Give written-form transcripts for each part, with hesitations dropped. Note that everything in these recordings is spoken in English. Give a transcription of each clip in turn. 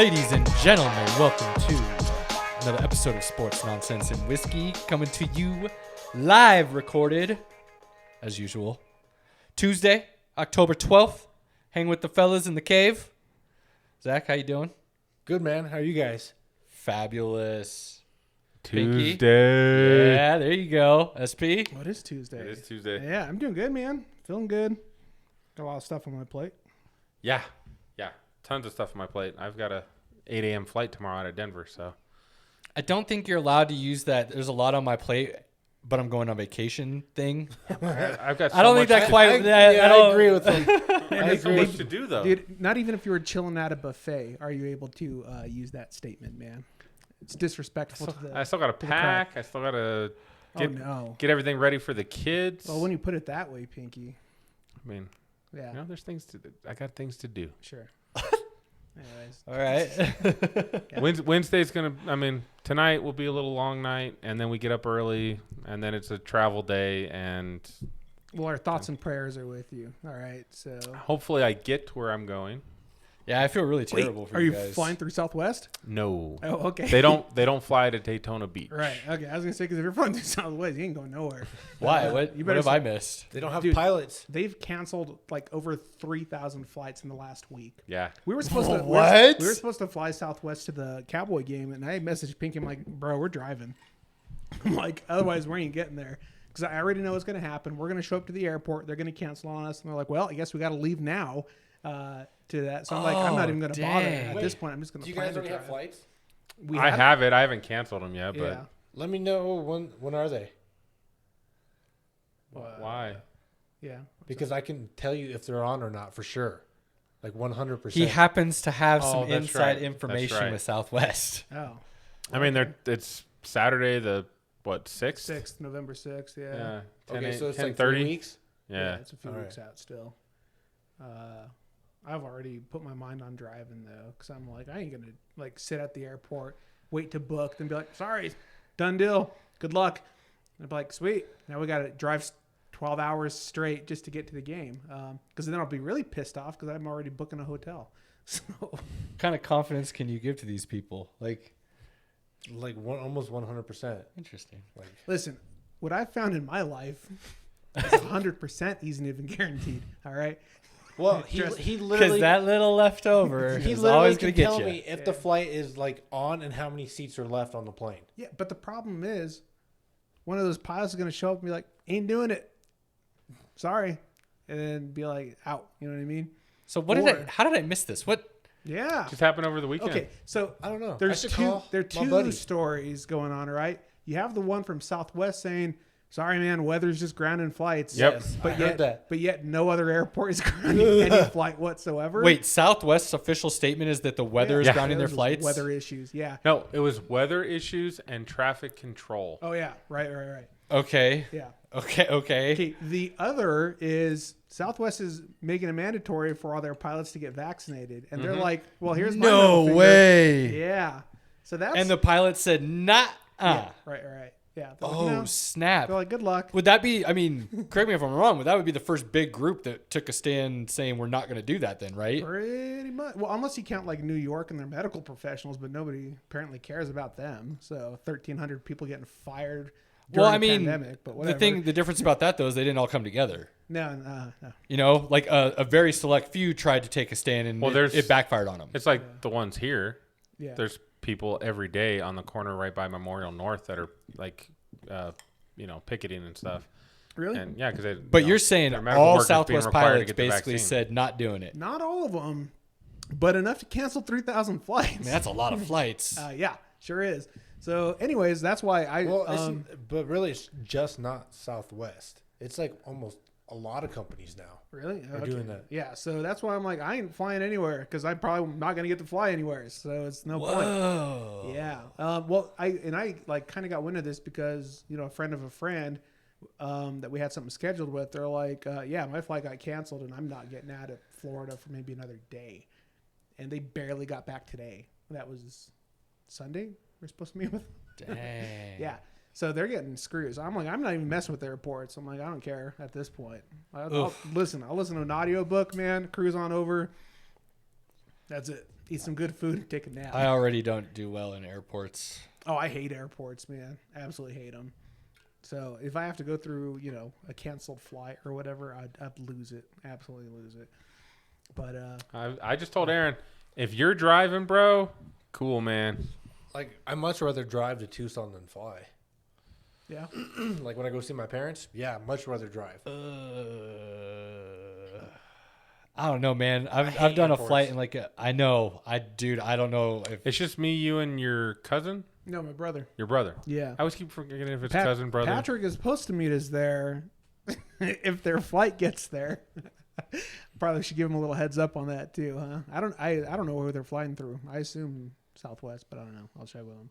Ladies and gentlemen, welcome to another episode of Sports Nonsense and Whiskey, coming to you live recorded, as usual, Tuesday, October 12th. Hang with the fellas in the cave. Zach, how you doing? Good, man. How are you guys? Fabulous. Tuesday. Pinky? Yeah, there you go. SP? Oh, it is Tuesday. It is Tuesday. Yeah, I'm doing good, man. Feeling good. Got a lot of stuff on my plate. Yeah. Tons of stuff on my plate. I've got a 8 a.m. flight tomorrow out of Denver, so. I don't think you're allowed to use that. There's a lot on my plate, but I'm going on vacation thing. I've got. So I don't think that quite. I agree with him. I have so much to do though. Dude, not even if you were chilling at a buffet are you able to use that statement, man. It's disrespectful to the. I still got to pack. I still got to get everything ready for the kids. Well, when you put it that way, Pinky. I mean, yeah. there's things to. I got things to do. Sure. Anyways. All right. Yeah. Wednesday's gonna. I mean, tonight will be a little long night, and then we get up early, and then it's a travel day, and. Well, our thoughts and prayers are with you. All right, so. Hopefully, I get to where I'm going. Yeah, I feel really terrible for you guys. Are you flying through Southwest? No. Oh, okay. They don't fly to Daytona Beach. Right. Okay. I was gonna say because if you're flying through Southwest, you ain't going nowhere. Why? What have I missed? They don't have Dude, pilots. They've canceled like over 3,000 flights in the last week. Yeah. We were supposed to. What? We were supposed to fly Southwest to the Cowboy game, and I messaged Pinky. I'm like, bro, we're driving. I'm like, otherwise we ain't getting there because I already know what's going to happen. We're going to show up to the airport. They're going to cancel on us, and they're like, well, I guess we got to leave now. To that, so I'm like, I'm not even going to bother at this point. I'm just going to. Do you guys already have flights? I have it. I haven't canceled them yet, but Yeah. Let me know when are they? why? Yeah. Because I can tell you if they're on or not for sure, like 100%. He happens to have Oh, some that's inside right. information That's right. with Southwest. Oh. I mean, it's Saturday the 6th? November 6th. Yeah. Yeah. 10, Okay, so it's 10, like 30. 3 weeks. Yeah. It's a few All weeks out still. I've already put my mind on driving though, because I'm like, I ain't gonna like sit at the airport, wait to book, then be like, sorry, done deal, good luck. And I'd be like, sweet, now we gotta drive 12 hours straight just to get to the game, because then I'll be really pissed off because I'm already booking a hotel. So What kind of confidence can you give to these people? Like, Almost 100%. interesting. Like listen, what I've found in my life is 100% isn't even guaranteed. All right. well, he Because literally that little leftover he is literally always can going to get tell you. me if the flight is like on and how many seats are left on the plane. Yeah, but the problem is, one of those pilots is going to show up and be like, ain't doing it. Sorry. And then be like, out. You know what I mean? So how did I miss this? What? Yeah. Just happened over the weekend. Okay, so I don't know. there I are should two call my two buddy. stories going on, right? You have the one from Southwest saying, sorry, man, weather's just grounding flights. Yep. Yes, But I yet, heard that. but yet no other airport is grounding any flight whatsoever. Wait, Southwest's official statement is that the weather is Yeah. grounding their There's flights? Weather issues, yeah. No, it was weather issues and traffic control. Oh, yeah, right. Okay. Yeah. Okay. Okay, the other is Southwest is making it mandatory for all their pilots to get vaccinated. And they're like, well, here's my middle No finger. way. Yeah. So that's... And the pilot said, nah. Yeah, right. Yeah. They're like, Oh, no. snap. They're like, good luck. Would that be, I mean, correct me if I'm wrong, but that would be the first big group that took a stand saying we're not going to do that then, right? Pretty much. Well, unless you count like New York and their medical professionals, but nobody apparently cares about them. So 1,300 people getting fired during Well, I the mean, pandemic. But whatever. the difference about that, though, is they didn't all come together. No. You know, like a very select few tried to take a stand and it backfired on them. It's like the ones here. Yeah. There's people every day on the corner right by Memorial North that are like, picketing and stuff. Really? And yeah, because But you're saying their medical all workers being Southwest required to pilots get the basically vaccine. said not doing it. Not all of them, but enough to cancel 3,000 flights. I mean, that's a lot of flights. Yeah, sure is. So, anyways, that's why I. But really, it's just not Southwest. It's like almost a lot of companies now really are doing that. Yeah, so that's why I'm like, I ain't flying anywhere because I'm probably not going to get to fly anywhere. So it's no point. Whoa. Yeah. Well, I like kind of got wind of this because, a friend of a friend that we had something scheduled with, they're like, yeah, my flight got canceled and I'm not getting out of Florida for maybe another day. And they barely got back today. That was Sunday we're supposed to meet with. Dang. Yeah. So they're getting screwed. So I'm like, I'm not even messing with airports. I'm like, I don't care at this point. I'll listen to an audiobook, man, cruise on over. That's it. Eat some good food and take a nap. I already don't do well in airports. Oh, I hate airports, man. Absolutely hate them. So if I have to go through, a canceled flight or whatever, I'd lose it. Absolutely lose it. But I just told Aaron, if you're driving, bro, cool, man. Like, I'd much rather drive to Tucson than fly. yeah, Like, when I go see my parents, yeah, much rather drive. I don't know, man. I've hate done airports. a flight in I don't know if It's just me, you, and your cousin? no, my brother. Your brother. Yeah, I always keep forgetting if it's cousin, brother. Patrick is supposed to meet us there. If their flight gets there, probably should give him a little heads up on that too, huh? I don't know who they're flying through. I assume Southwest, but I don't know. I'll check with them.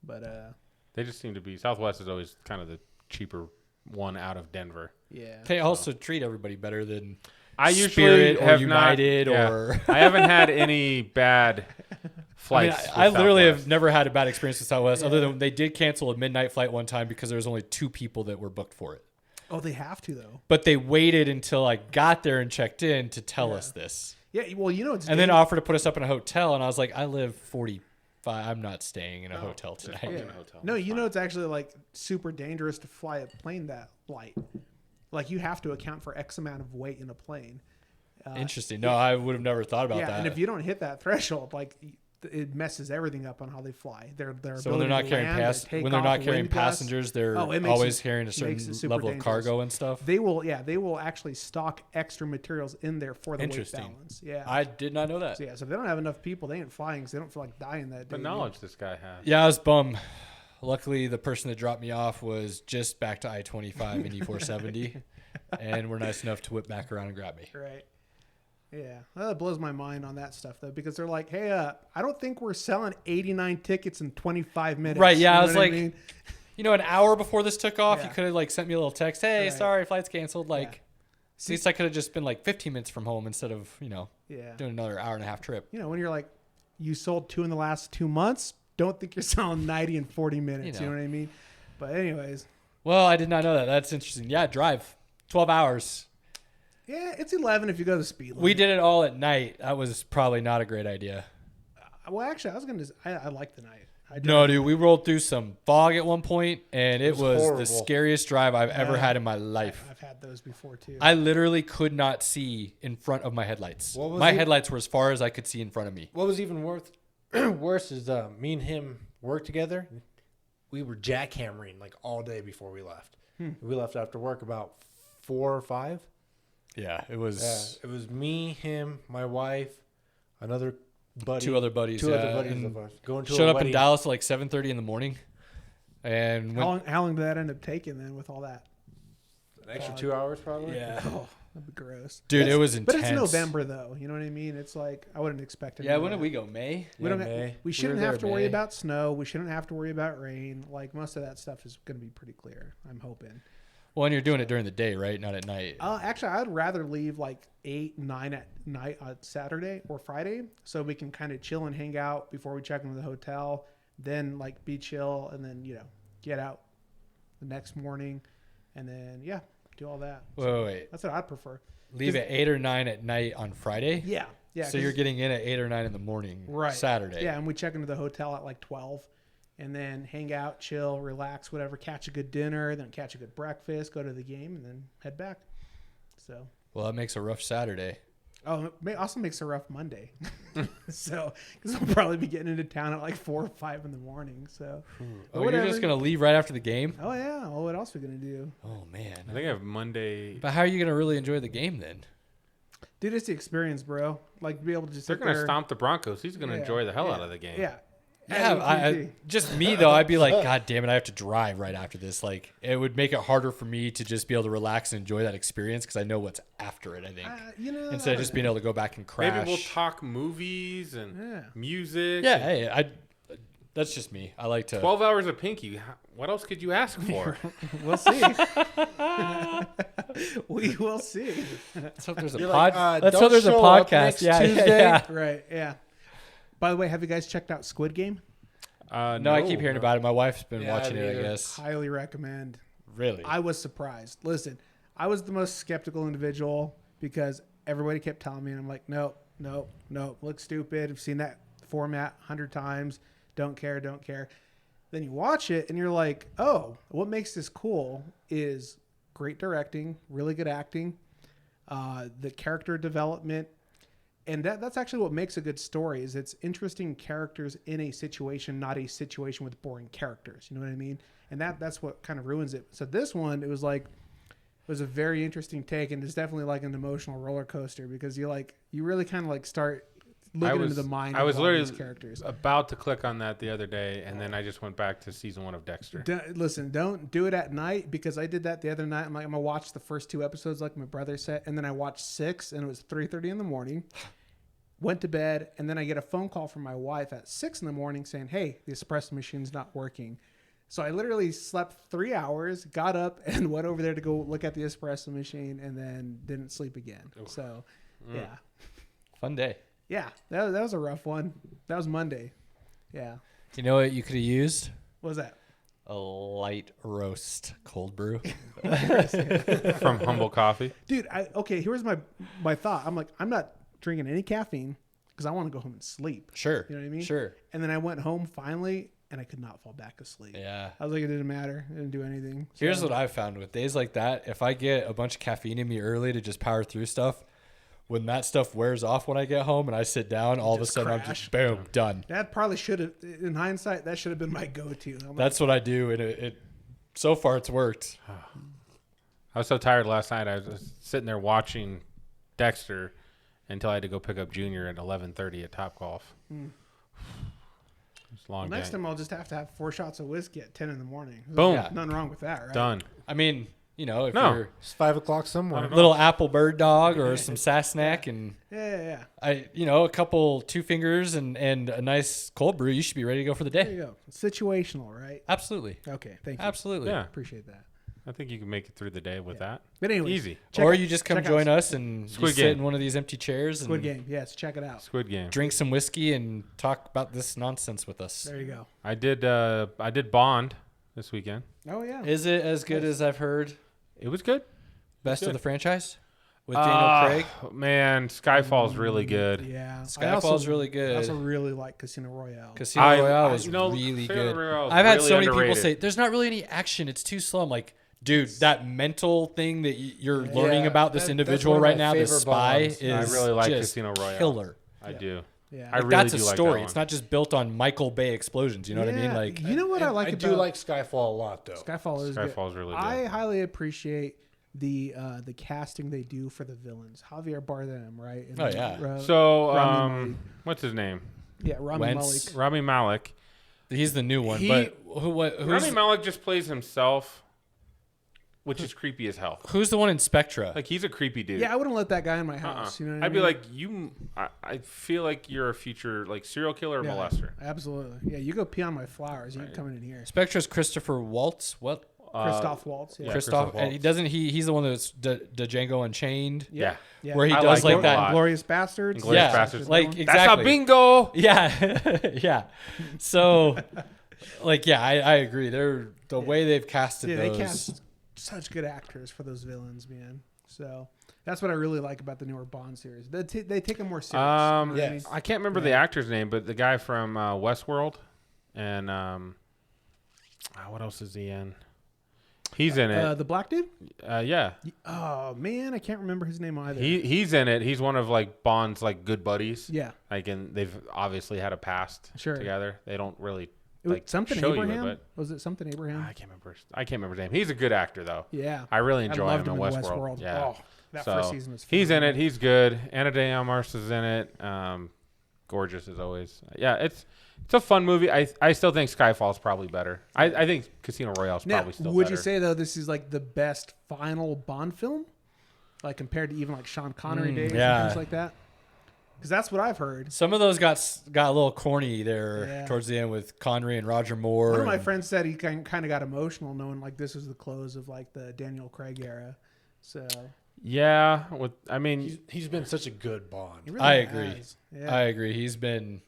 But They just seem to be. Southwest is always kind of the cheaper one out of Denver. yeah, they also treat everybody better than I usually Spirit or have United not, or. I haven't had any bad flights. I literally with have never had a bad experience with Southwest, other than they did cancel a midnight flight one time because there was only 2 people that were booked for it. oh, they have to though. But they waited until I got there and checked in to tell us this, Yeah, well, it's and then offered to put us up in a hotel. And I was like, I live 45. I'm not staying in a hotel tonight. in a hotel. No, It's fine. it's actually like super dangerous to fly a plane that light. Like you have to account for X amount of weight in a plane. Interesting. No, I would have never thought about Yeah, that. and if you don't hit that threshold, like it messes everything up on how they fly. Their So when they're not carrying when they're not carrying passengers, they're Oh, it makes always it- carrying a makes it certain super level of dangerous. cargo and stuff. They will actually stock extra materials in there for the weight Interesting. balance. Yeah. I did not know that. So if they don't have enough people, they ain't flying because they don't feel like dying that day. The knowledge this guy has. Yeah, I was bummed. Luckily, the person that dropped me off was just back to I-25 and E-470, and were nice enough to whip back around and grab me. Right. Yeah. Well, that blows my mind on that stuff, though, because they're like, hey, I don't think we're selling 89 tickets in 25 minutes. Right, yeah, You I know was what like, mean? an hour before this took off, Yeah. you could have sent me a little text. Hey, Right. sorry, flight's canceled. Yeah. At least I could have just been 15 minutes from home instead of Yeah. doing another hour and a half trip. When you're like, you sold 2 in the last 2 months, don't think you're selling 90 in 40 minutes. You know what I mean? But anyways, Well, I did not know that. That's interesting. Yeah, drive 12 hours. yeah, it's 11 if you go the speed limit. We did it all at night. That was probably not a great idea. Well, actually, I like the night. I did. No, dude, we rolled through some fog at one point, and it was horrible. the scariest drive I've ever had in my life. I've had those before, too. I literally could not see in front of my headlights. What was My it? headlights were as far as I could see in front of me. What was even worse is me and him worked together. We were jackhammering all day before we left. We left after work about 4 or 5. Yeah, it was It was me, him, my wife, another buddy, 2 other buddies. two other yeah, buddies and of us going to showed a up wedding. in Dallas at 7:30 in the morning, and how went, long did that end up taking then with all that? An extra 2 hours probably. yeah, Oh, that'd be gross. dude, it was But intense. it's November, though. You know what I mean? It's like, I wouldn't expect it. Yeah, when did we go? May. We don't. May. We We shouldn't were have there to worry May. about snow. We shouldn't have to worry about rain. Like most of that stuff is going to be pretty clear. I'm hoping. Well, and you're doing it during the day, right? Not at night. Actually, I'd rather leave 8, 9 at night on Saturday or Friday, so we can kind of chill and hang out before we check into the hotel. Then be chill, and then get out the next morning, and then do all that. Wait. That's what I'd prefer. Leave at 8 or 9 at night on Friday. Yeah. So you're getting in at 8 or 9 in the morning, right Saturday. Yeah, and we check into the hotel at 12, and then hang out, chill, relax, whatever. Catch a good dinner, then catch a good breakfast, go to the game, and then head back. So. Well, that makes a rough Saturday. Oh, it also makes a rough Monday. So, because we'll probably be getting into town at 4 or 5 in the morning. So. But Oh, you're just gonna leave right after the game? Oh yeah. Well, what else are we gonna do? Oh man. I think I have Monday. But how are you gonna really enjoy the game then? Dude, it's the experience, bro. Be able to just. They're sit going to there. stomp the Broncos. He's going to Yeah, enjoy the hell yeah, out of the game. Yeah. Yeah, AT&T. just me though. I'd be like, God damn it, I have to drive right after this. It would make it harder for me to just be able to relax and enjoy that experience because I know what's after it. I think instead of just being able to go back and crash. Maybe we'll talk movies and Yeah. music. Yeah, and hey, that's just me. I like to. 12 hours of Pinky. What else could you ask for? We'll see. We will see. Let's hope there's a You're pod. like, let's don't hope there's a show up podcast. next Yeah, Tuesday. yeah. Right. Yeah. By the way, have you guys checked out Squid Game? No, I keep hearing about it. My wife's been Yeah, watching me it. I either. guess. Highly recommend. Really. I was surprised. Listen, I was the most skeptical individual because everybody kept telling me, and I'm like, nope, Looks stupid. I've seen that format 100 times. Don't care. Then you watch it and you're like, oh, what makes this cool is great directing, really good acting, the character development. And that's actually what makes a good story is it's interesting characters in a situation, not a situation with boring characters. You know what I mean? And that's what kind of ruins it. So this one, it was a very interesting take, and it's definitely like an emotional roller coaster because you really kind of like start looking into the mind of all these characters. About to click on that the other day, and then I just went back to season 1 of Dexter. Listen, don't do it at night because I did that the other night. I'm like, I'm going to watch the first 2 episodes like my brother said, and then I watched 6, and it was 3:30 in the morning. Went to bed, and then I get a phone call from my wife at 6 in the morning saying, hey, the espresso machine's not working. So I literally slept 3 hours, got up, and went over there to go look at the espresso machine, and then didn't sleep again. Oof. So, yeah. Fun day. Yeah, that was a rough one. That was Monday. Yeah. You know what you could have used? What was that? A light roast cold brew. From Humble Coffee. Dude, here's my thought. I'm like, I'm not drinking any caffeine because I want to go home and sleep. Sure. You know what I mean? Sure. And then I went home finally, and I could not fall back asleep. Yeah. I was like, it didn't matter. It didn't do anything. Here's what I've found with days like that. If I get a bunch of caffeine in me early to just power through stuff, when that stuff wears off when I get home and I sit down, all of a sudden I'm just, boom, done. That probably should have, in hindsight, that should have been my go-to. That's what I do, and it so far it's worked. I was so tired last night. I was just sitting there watching Dexter until I had to go pick up Junior at 11:30 at Topgolf. It's a long next day. time I'll just have to have 4 shots of whiskey at 10 in the morning. Boom. Yeah. Nothing wrong with that, right? Done. I mean, if you're It's 5 o'clock somewhere. a little apple bird dog or some sass snack and Yeah. a couple 2 fingers and a nice cold brew, you should be ready to go for the There day. you go. Situational, right? Absolutely. Okay, thank you. Absolutely. Yeah. Appreciate that. I think you can make it through the day with that. But anyway, Easy. Or you just come join us and you Squid sit Game. in one of these empty chairs Squid and Game. Yes, check it out. Squid Game. drink some whiskey and talk about this nonsense with us. There you go. I did Bond this weekend. Oh, yeah. Is it as good as I've heard? It was good. Best of good. the franchise? With Daniel Craig? Man, Skyfall's really good. Yeah. Skyfall's really good. I also really like Casino Royale. Casino Royale was you know, really Casino good. Royale is I've had really so many people underrated. say, there's not really any action. It's too slow. I'm like, dude, that mental thing that you're learning about this that's individual one of right my now, this favorite spy, Bonds. is I really like just Casino Royale. killer. I do. Yeah. I really That's do a like story. that one. It's not just built on Michael Bay explosions. You know what I mean? Yeah. Like, You know what I like I about do like Skyfall a lot, though. Skyfall is good. Skyfall's really good. I highly appreciate the casting they do for the villains. Javier Bardem, right? And Oh, yeah. So, Rami Malek. what's his name? Yeah, Rami Wentz. Malek. Rami Malek. he's the new one. He- But Rami Malek just plays himself, which is creepy as hell. who's the one in Spectra? Like, he's a creepy dude. Yeah, I wouldn't let that guy in my Uh-uh. house. You know what I I'd mean? be like, I feel like you're a future like serial killer or Yeah, molester. Absolutely. Yeah, you go pee on my flowers. You can come in here. Spectra's Christopher Waltz. What? Christoph Waltz. Yeah. Yeah. Christoph. Waltz. And he doesn't. He's the one that's Django Unchained. Yeah. Yeah. Where he I does like like him a that. lot. Glorious Bastards. Glorious Yeah, Bastards. like That's exactly. a bingo. Yeah, yeah. So, I agree. They're the way they've casted Yeah, those. they cast such good actors for those villains, man. So that's what I really like about the newer Bond series. They take them more serious. You know what I mean? I can't remember the actor's name, but the guy from Westworld, and what else is he in? He's in it. The black dude? Yeah, Oh man, I can't remember his name either. he's in it. He's one of like Bond's like good buddies. yeah, Like, and they've obviously had a past Sure. together. They don't really it was like something show Abraham. you it, Was it something Abraham? but I can't remember his name. He's a good actor though. Yeah, I really enjoy loved him in in Westworld. Yeah. Oh, that first season was. He's in it. phenomenal. He's good. Anna de Armas is in it. Gorgeous as always. Yeah, it's a fun movie. I still think Skyfall's probably better. I think Casino Royale's Now, probably still would better. you say though this is like the best final Bond film, like compared to even like Sean Connery days yeah. and things like that? Because that's what I've heard. Some of those got a little corny there Yeah. towards the end with Connery and Roger Moore. One of my and- friends said he kind of got emotional knowing like this was the close of like the Daniel Craig era. So Yeah, He's been such a good Bond. he really I agree. has. Yeah. I agree.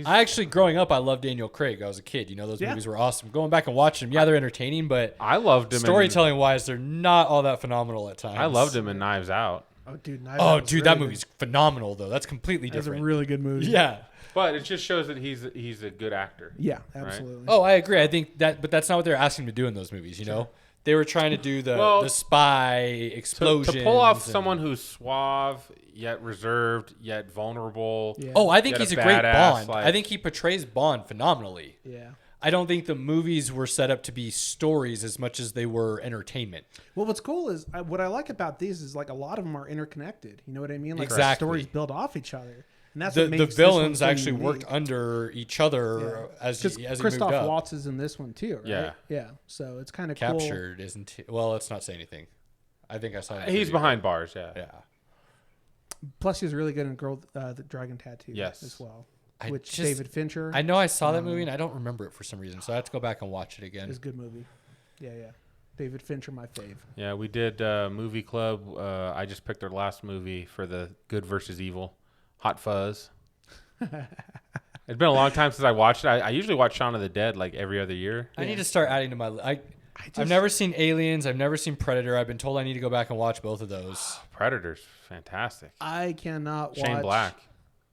I actually, growing up, I loved Daniel Craig. I was a kid. Those Yeah. movies were awesome. Going back and watching them, they're entertaining, but I loved him. storytelling wise, they're not all that phenomenal at times. I loved him in Knives Out. Oh, dude. Knives Oh, Out was dude, that really movie's phenomenal though. That's completely good. That's a different. really good movie. Yeah. But it just shows that he's a good actor. Yeah, absolutely. Oh, I agree. I think that, but that's not what they're asking him to do in those movies. You know, they were trying to do the spy explosion. To pull off someone who's suave yet reserved yet vulnerable. Yeah. Oh, I think Yet he's a a great badass, Bond. like- I think he portrays Bond phenomenally. Yeah. I don't think the movies were set up to be stories as much as they were entertainment. Well, what's cool is what I like about these is like a lot of them are interconnected. You know what I mean? Like Exactly. stories build off each other, and that's The what makes this villains one so actually unique. worked under each other as Because he moved Christoph up. Waltz is in this one too, right? Yeah. Yeah. So it's kind of cool. Captured, isn't he? Well, let's not say anything. I think I saw it. He's behind bars, yeah. Yeah. Plus, he's really good in Girl the Dragon Tattoo Yes. as well. I Which just- David Fincher I know I saw that movie and I don't remember it for some reason, so I have to go back and watch it again. is a good movie. Yeah, yeah. David Fincher, my fave. Yeah, we did movie club. I just picked our last movie for the Good versus Evil, Hot Fuzz. It's been a long time since I watched it. I usually watch Shaun of the Dead like every other year. I need to start adding to my. I've never seen Aliens. I've never seen Predator. I've been told I need to go back and watch both of those. Predator's fantastic. I cannot Shane watch Black.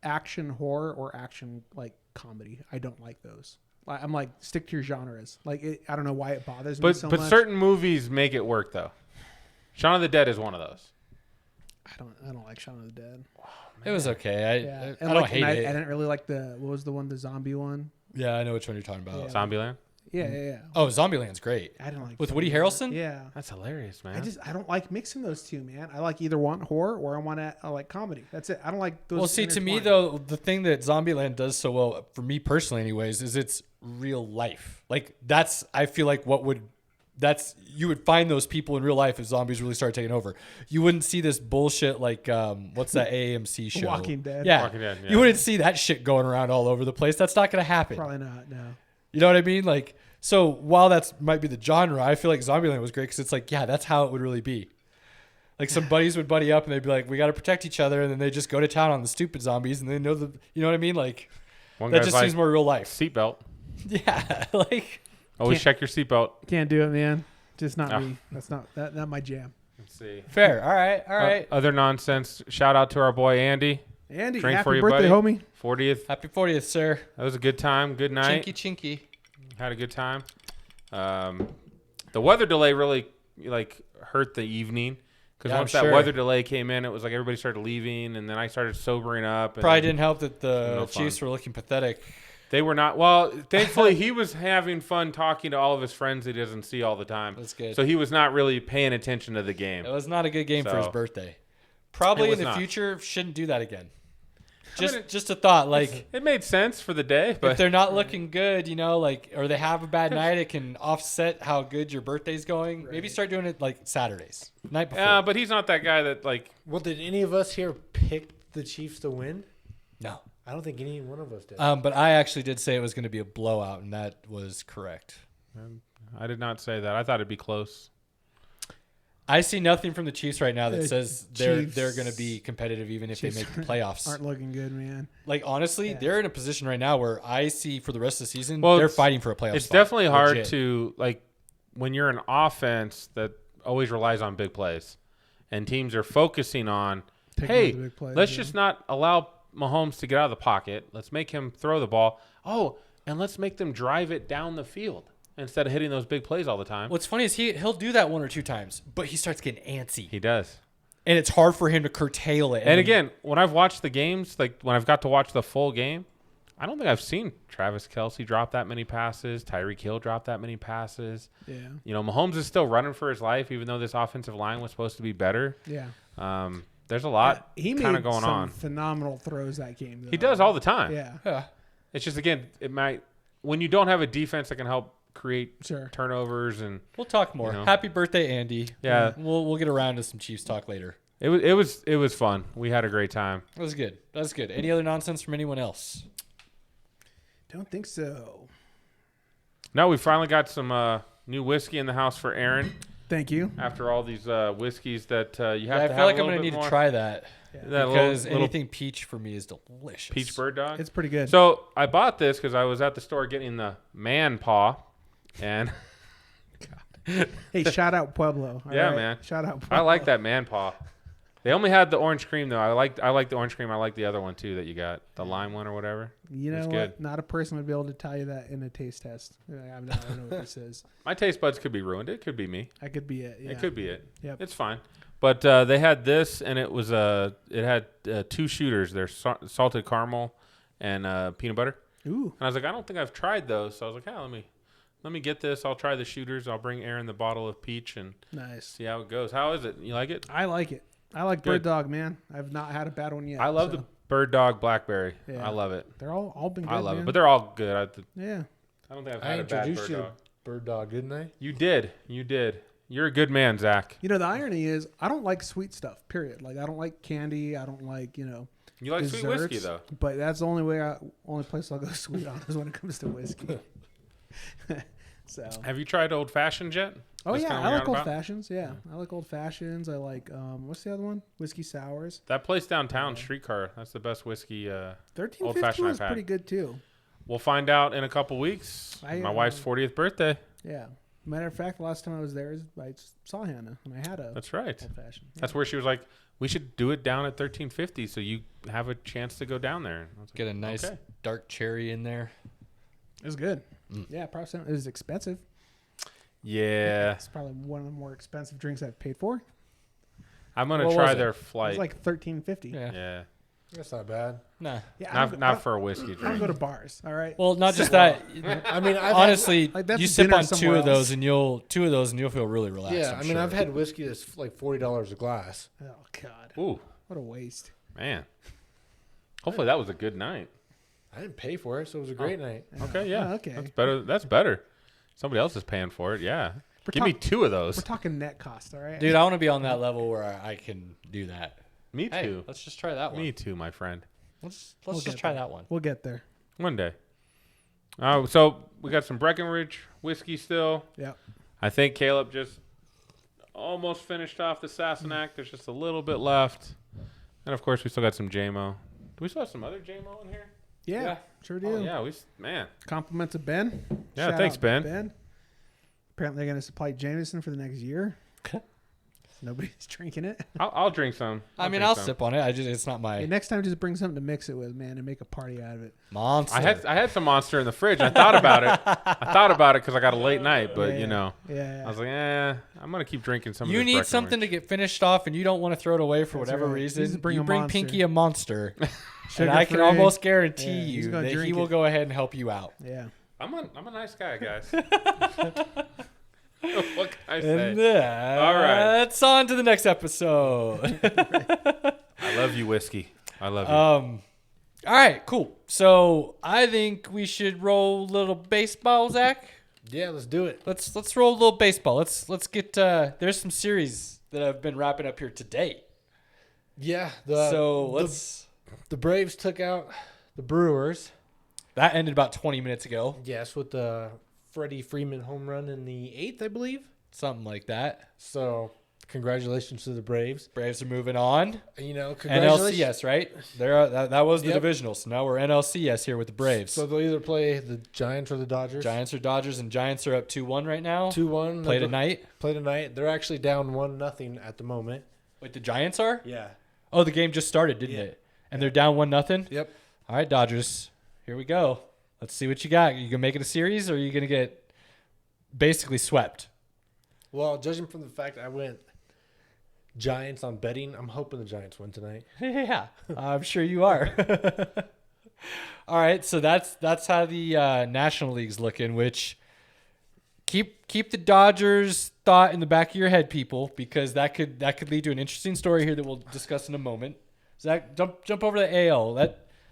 action horror or action like comedy. I don't like those. I'm like, stick to your genres. Like, I don't know why it bothers me so But much. certain movies make it work though. Shaun of the Dead is one of those. I don't like Shaun of the Dead. It was okay. Yeah, I don't hate I it. didn't really like what was the one, the zombie one? Yeah, I know which one you're talking about. Yeah. Zombieland. Yeah, yeah, yeah. Oh, Zombieland's great. I don't like With Woody zombie. Harrelson? Yeah. That's hilarious, man. I don't like mixing those two, man. I like either want horror or I like comedy. That's it. I don't like those. Well, see, to me intertwined. though, the thing that Zombieland does so well, for me personally, anyways, is it's real life. Like I feel like you would find those people in real life if zombies really started taking over. You wouldn't see this bullshit like what's that AMC show? Walking Dead. Yeah. Walking Dead, yeah. You wouldn't see that shit going around all over the place. That's not going to happen. Probably not. No. You know what I mean? Like, so while that's might be the genre, I feel like Zombieland was great because it's like, yeah, that's how it would really be. Like some buddies would buddy up and they'd be like, we got to protect each other, and then they just go to town on the stupid zombies, and they know you know what I mean? Like One that guy's just like, seems more real life. seatbelt. Yeah, like Always check your seatbelt. Can't do it, man. Just not Ah. me. That's not my jam. Let's see. fair. All right. Other nonsense. Shout out to our boy Andy. Andy, Drink happy for you, birthday, buddy. homie. 40th. Happy 40th, sir. That was a good time. Good night. Chinky. Had a good time. The weather delay really hurt the evening because Yeah, once I'm that sure. weather delay came in, it was like everybody started leaving, and then I started sobering up. And Probably didn't help that the No Chiefs fun. were looking pathetic. They were not. Well, thankfully, he was having fun talking to all of his friends he doesn't see all the time. That's good. So he was not really paying attention to the game. It was not a good game for his So- birthday. Probably It in was the not. future, shouldn't do that again. I mean, Just a thought. Like It made sense for the day, if but they're not looking good, you know, like or they have a bad night, it can offset how good your birthday's going. Maybe start doing it like Saturdays, night before. yeah, but he's not that guy that like. Well, did any of us here pick the Chiefs to win? No. I don't think any one of us did. But I actually did say it was going to be a blowout, and that was correct. I did not say that. I thought it'd be close. I see nothing from the Chiefs right now that The says Chiefs- they're going to be competitive even if they Chiefs make the playoffs. Aren't looking good, man. Like honestly, Yeah. they're in a position right now where I see for the rest of the season Well, they're it's- fighting for a playoff It's spot. definitely hard Legit. to like when you're an offense that always relies on big plays, and teams are focusing on, Taking hey, on the big plays, let's yeah. just not allow Mahomes to get out of the pocket. Let's make him throw the ball. Oh, and let's make them drive it down the field instead of hitting those big plays all the time. What's funny is he'll do that one or two times, but he starts getting antsy, He does. and it's hard for him to curtail it. And again, when I've watched the games, like when I've got to watch the full game, I don't think I've seen Travis Kelce drop that many passes, Tyreek Hill drop that many passes. Yeah. You know, Mahomes is still running for his life, even though this offensive line was supposed to be better. Yeah. There's a lot He kind made of going some on. phenomenal throws that game. Though. He does all the time. Yeah. yeah, It's just, again, it might when you don't have a defense that can help create Sure. turnovers and we'll talk more. You know. Happy birthday, Andy. Yeah. we'll get around to some Chiefs talk later. it was fun. We had a great time. That was good. Any other nonsense from anyone else? Don't think so. No, we finally got some new whiskey in the house for Aaron Thank you. after all these whiskeys that you have Yeah, I to feel have like a I'm little gonna bit need more. to try that That because little anything peach for me is delicious. peach bird dog. It's pretty good. So I bought this because I was at the store getting the man paw, and Hey, shout out Pueblo. all Yeah, right? man. Shout out Pueblo. I like that man paw. They only had the orange cream though. I like the orange cream. I like the other one too that you got, the lime one or whatever. You know It's what? good. Not a person would be able to tell you that in a taste test. I don't know what this is. My taste buds could be ruined. It could be me. That could be it. Yeah. It could be it. Yep. It's fine. But they had this, and it was it had 2 shooters. They're salted caramel and peanut butter. Ooh. And I was like, I don't think I've tried those. So I was like, let me get this. I'll try the shooters. I'll bring Aaron the bottle of peach and Nice. see how it goes. How is it? You like it? I like it. I like Good. Bird Dog, man. I've not had a bad one yet. I love the Bird Dog Blackberry. Yeah. I love it. They're all been good, I love man. it. But they're all good. Yeah. I don't think I've I had a bad introduced Bird you Dog. to Bird Dog, didn't I? You did. You're a good man, Zach. You know, the irony is I don't like sweet stuff, period. Like, I don't like candy. I don't like, You like sweet whiskey, though. But that's the only place I'll go sweet on is when it comes to whiskey. So. Have you tried Old Fashioned yet? Oh, That's yeah. kinda I what you're like on old about? fashions. Yeah. I like old fashions. I like, what's the other one? Whiskey sours. That place downtown, Streetcar, that's the best whiskey. 1350 Old-fashioned was I've had. pretty good, too. We'll find out in a couple weeks. My wife's 40th birthday. Yeah. Matter of fact, the last time I was there, I saw Hannah, and I had a That's right. old fashioned. Yeah. That's where she was like, we should do it down at 1350 so you have a chance to go down there. And I was like, Get a nice okay. dark cherry in there. It was good. Mm. Yeah, probably it was expensive. Yeah. It's probably one of the more expensive drinks I've paid for. I'm going to What try was it? their It flight. was like $13.50. Yeah. Yeah. That's not bad. Nah. Yeah, I don't Not go- for a whiskey I don't drink. go to bars. All right. Well, not just that. I mean, Honestly, like, that's you a sip dinner on two somewhere of those, else. and you'll feel really relaxed. yeah, I'm I mean, sure. I've had whiskey that's like $40 a glass. Oh God, Ooh, what a waste. man. Hopefully that was a good night. I didn't pay for it, so it was a great night. Okay, yeah. Oh, okay. That's better. Somebody else is paying for it. Yeah. Give me 2 of We're those. talking net cost. All right. Dude, I want to be on that level where I can do that. Me Hey, too. let's just try that one. Me too, my friend. Let's We'll just get try there. that one. We'll get there. One day. So we got some Breckenridge whiskey still. Yep. I think Caleb just almost finished off the Sassenach. There's just a little bit left. And, of course, we still got some JMO. Do we still have some other JMO in here? Yeah, Yeah. sure do. Oh, yeah. Man. Compliments of Ben. Yeah, Shout thanks, out Ben. Apparently, they're going to supply Jameson for the next year. Nobody's drinking it. I'll drink some. I mean, drink I'll some. sip on it. It's not my Hey, next time, just bring something to mix it with, man, and make a party out of it. monster. I had some Monster in the fridge. I thought about it. because I got a late night. But, Yeah. I Yeah. was like, I'm going to keep drinking some You of this need Breckenridge. something to get finished off, and you don't want to throw it away for That's whatever right. reason. Just bring you a bring Monster. Pinky a monster, and Sugar I can free. almost guarantee Yeah, he's you gonna that he drink will it. go ahead and help you out. Yeah. I'm a nice guy, guys. What can I say? And that's on to the next episode. I love you, whiskey. I love you. All right, cool. So I think we should roll a little baseball, Zach. Yeah, let's do it. Let's roll a little baseball. Let's get. There's some series that have been wrapping up here today. Yeah. The The Braves took out the Brewers. that ended about 20 minutes ago, Yes, with the Freddie Freeman home run in the 8th, I believe. something like that. So, congratulations to the Braves. Braves are moving on. Congratulations. NLCS, right? That was the Yep. divisional. So now we're NLCS here with the Braves. So they'll either play the Giants or the Dodgers. Giants or Dodgers, and Giants are up 2-1 right now. 2-1. Play tonight. Play tonight. They're actually down 1-0 at the moment. Wait, the Giants are? Yeah. Oh, the game just started, didn't Yeah. it? And they're down 1-0. Yep. All right, Dodgers. Here we go. Let's see what you got. You gonna make it a series, or are you gonna get basically swept? Well, judging from the fact I went Giants on betting, I'm hoping the Giants win tonight. Yeah, I'm sure you are. All right, so that's how the National League's looking. Which keep the Dodgers thought in the back of your head, people, because that could lead to an interesting story here that we'll discuss in a moment. Zach, jump over to the AL.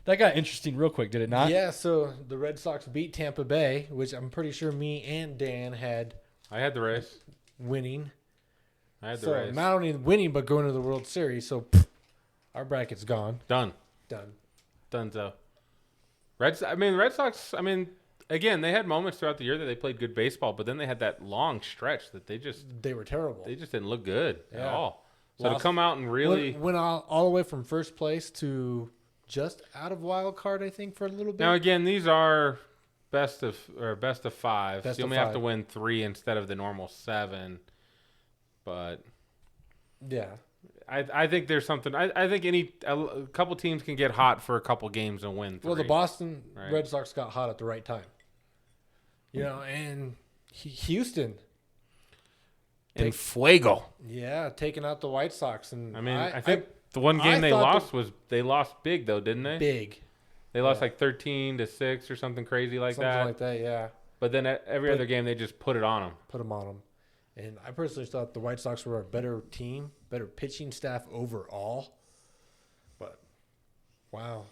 That got interesting real quick, did it not? Yeah, so the Red Sox beat Tampa Bay, which I'm pretty sure me and Dan had I had the race. winning. I had the So race. not only winning, but going to the World Series. So our bracket's gone. Done. Done. Donezo. Red Sox, again, they had moments throughout the year that they played good baseball, but then they had that long stretch that they just They were terrible. didn't look good at Yeah. all. So Lost- to come out and really Went all the way from first place to just out of wild card, I think, for a little bit. now again, these are best of 5. Best So you of only have 5. to win 3 instead of the normal 7. But yeah. I think there's something. I think a couple teams can get hot for a couple games and win. Well, the three. Boston Right. Red Sox got hot at the right time. You know, and Houston, and Fuego. yeah, taking out the White Sox. And I mean, I think the one game they lost was they lost big though, didn't they? big. They lost like 13-6 or something crazy like Something that. like that, yeah. But then every other game they just put it on them. Put them on them. And I personally thought the White Sox were a better team, better pitching staff overall. But, wow.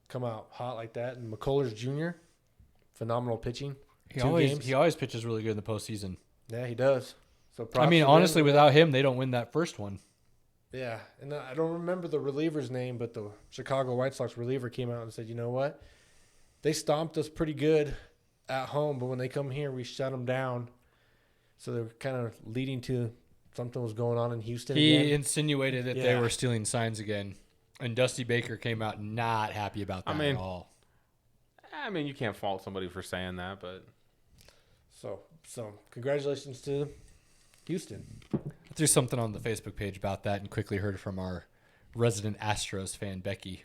Come out hot like that. And McCullers Jr., phenomenal pitching. He 2 always games. he always pitches really good in the postseason. Yeah, he does. So I props mean, to honestly, them. without him, they don't win that first one. Yeah, and I don't remember the reliever's name, but the Chicago White Sox reliever came out and said, you know what? They stomped us pretty good at home, but when they come here, we shut them down. So they're kind of leading to something was going on in Houston He again. insinuated that they Yeah. were stealing signs again, and Dusty Baker came out not happy about that at all. I mean, you can't fault somebody for saying that, but So congratulations to Houston. I threw something on the Facebook page about that and quickly heard from our resident Astros fan, Becky.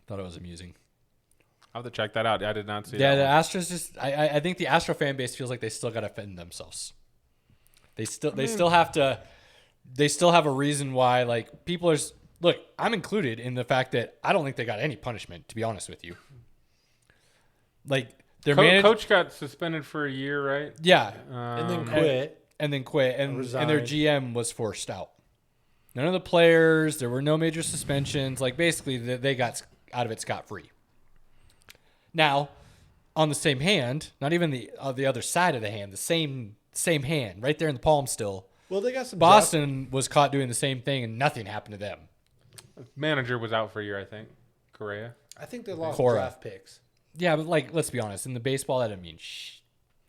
Thought it was amusing. I'll have to check that out. I did not see Yeah, the that. Astros just I think the Astro fan base feels like they still gotta defend themselves. They still have a reason why, like, people are look, I'm included in the fact that I don't think they got any punishment, to be honest with you. Like their Coach got suspended for a year, right? yeah, And then quit. and then quit, and their Resigned. GM was forced out. None of the players, there were no major suspensions. Like, basically, they got out of it scot-free. Now, on the same hand, not even the other side of the hand, the same hand, right there in the palm still, Well, they got some Boston was caught doing the same thing, and nothing happened to them. Manager was out for a year, I think. Correa. I think they lost Cora. draft picks. Yeah, but, like, let's be honest. In the baseball, that doesn't mean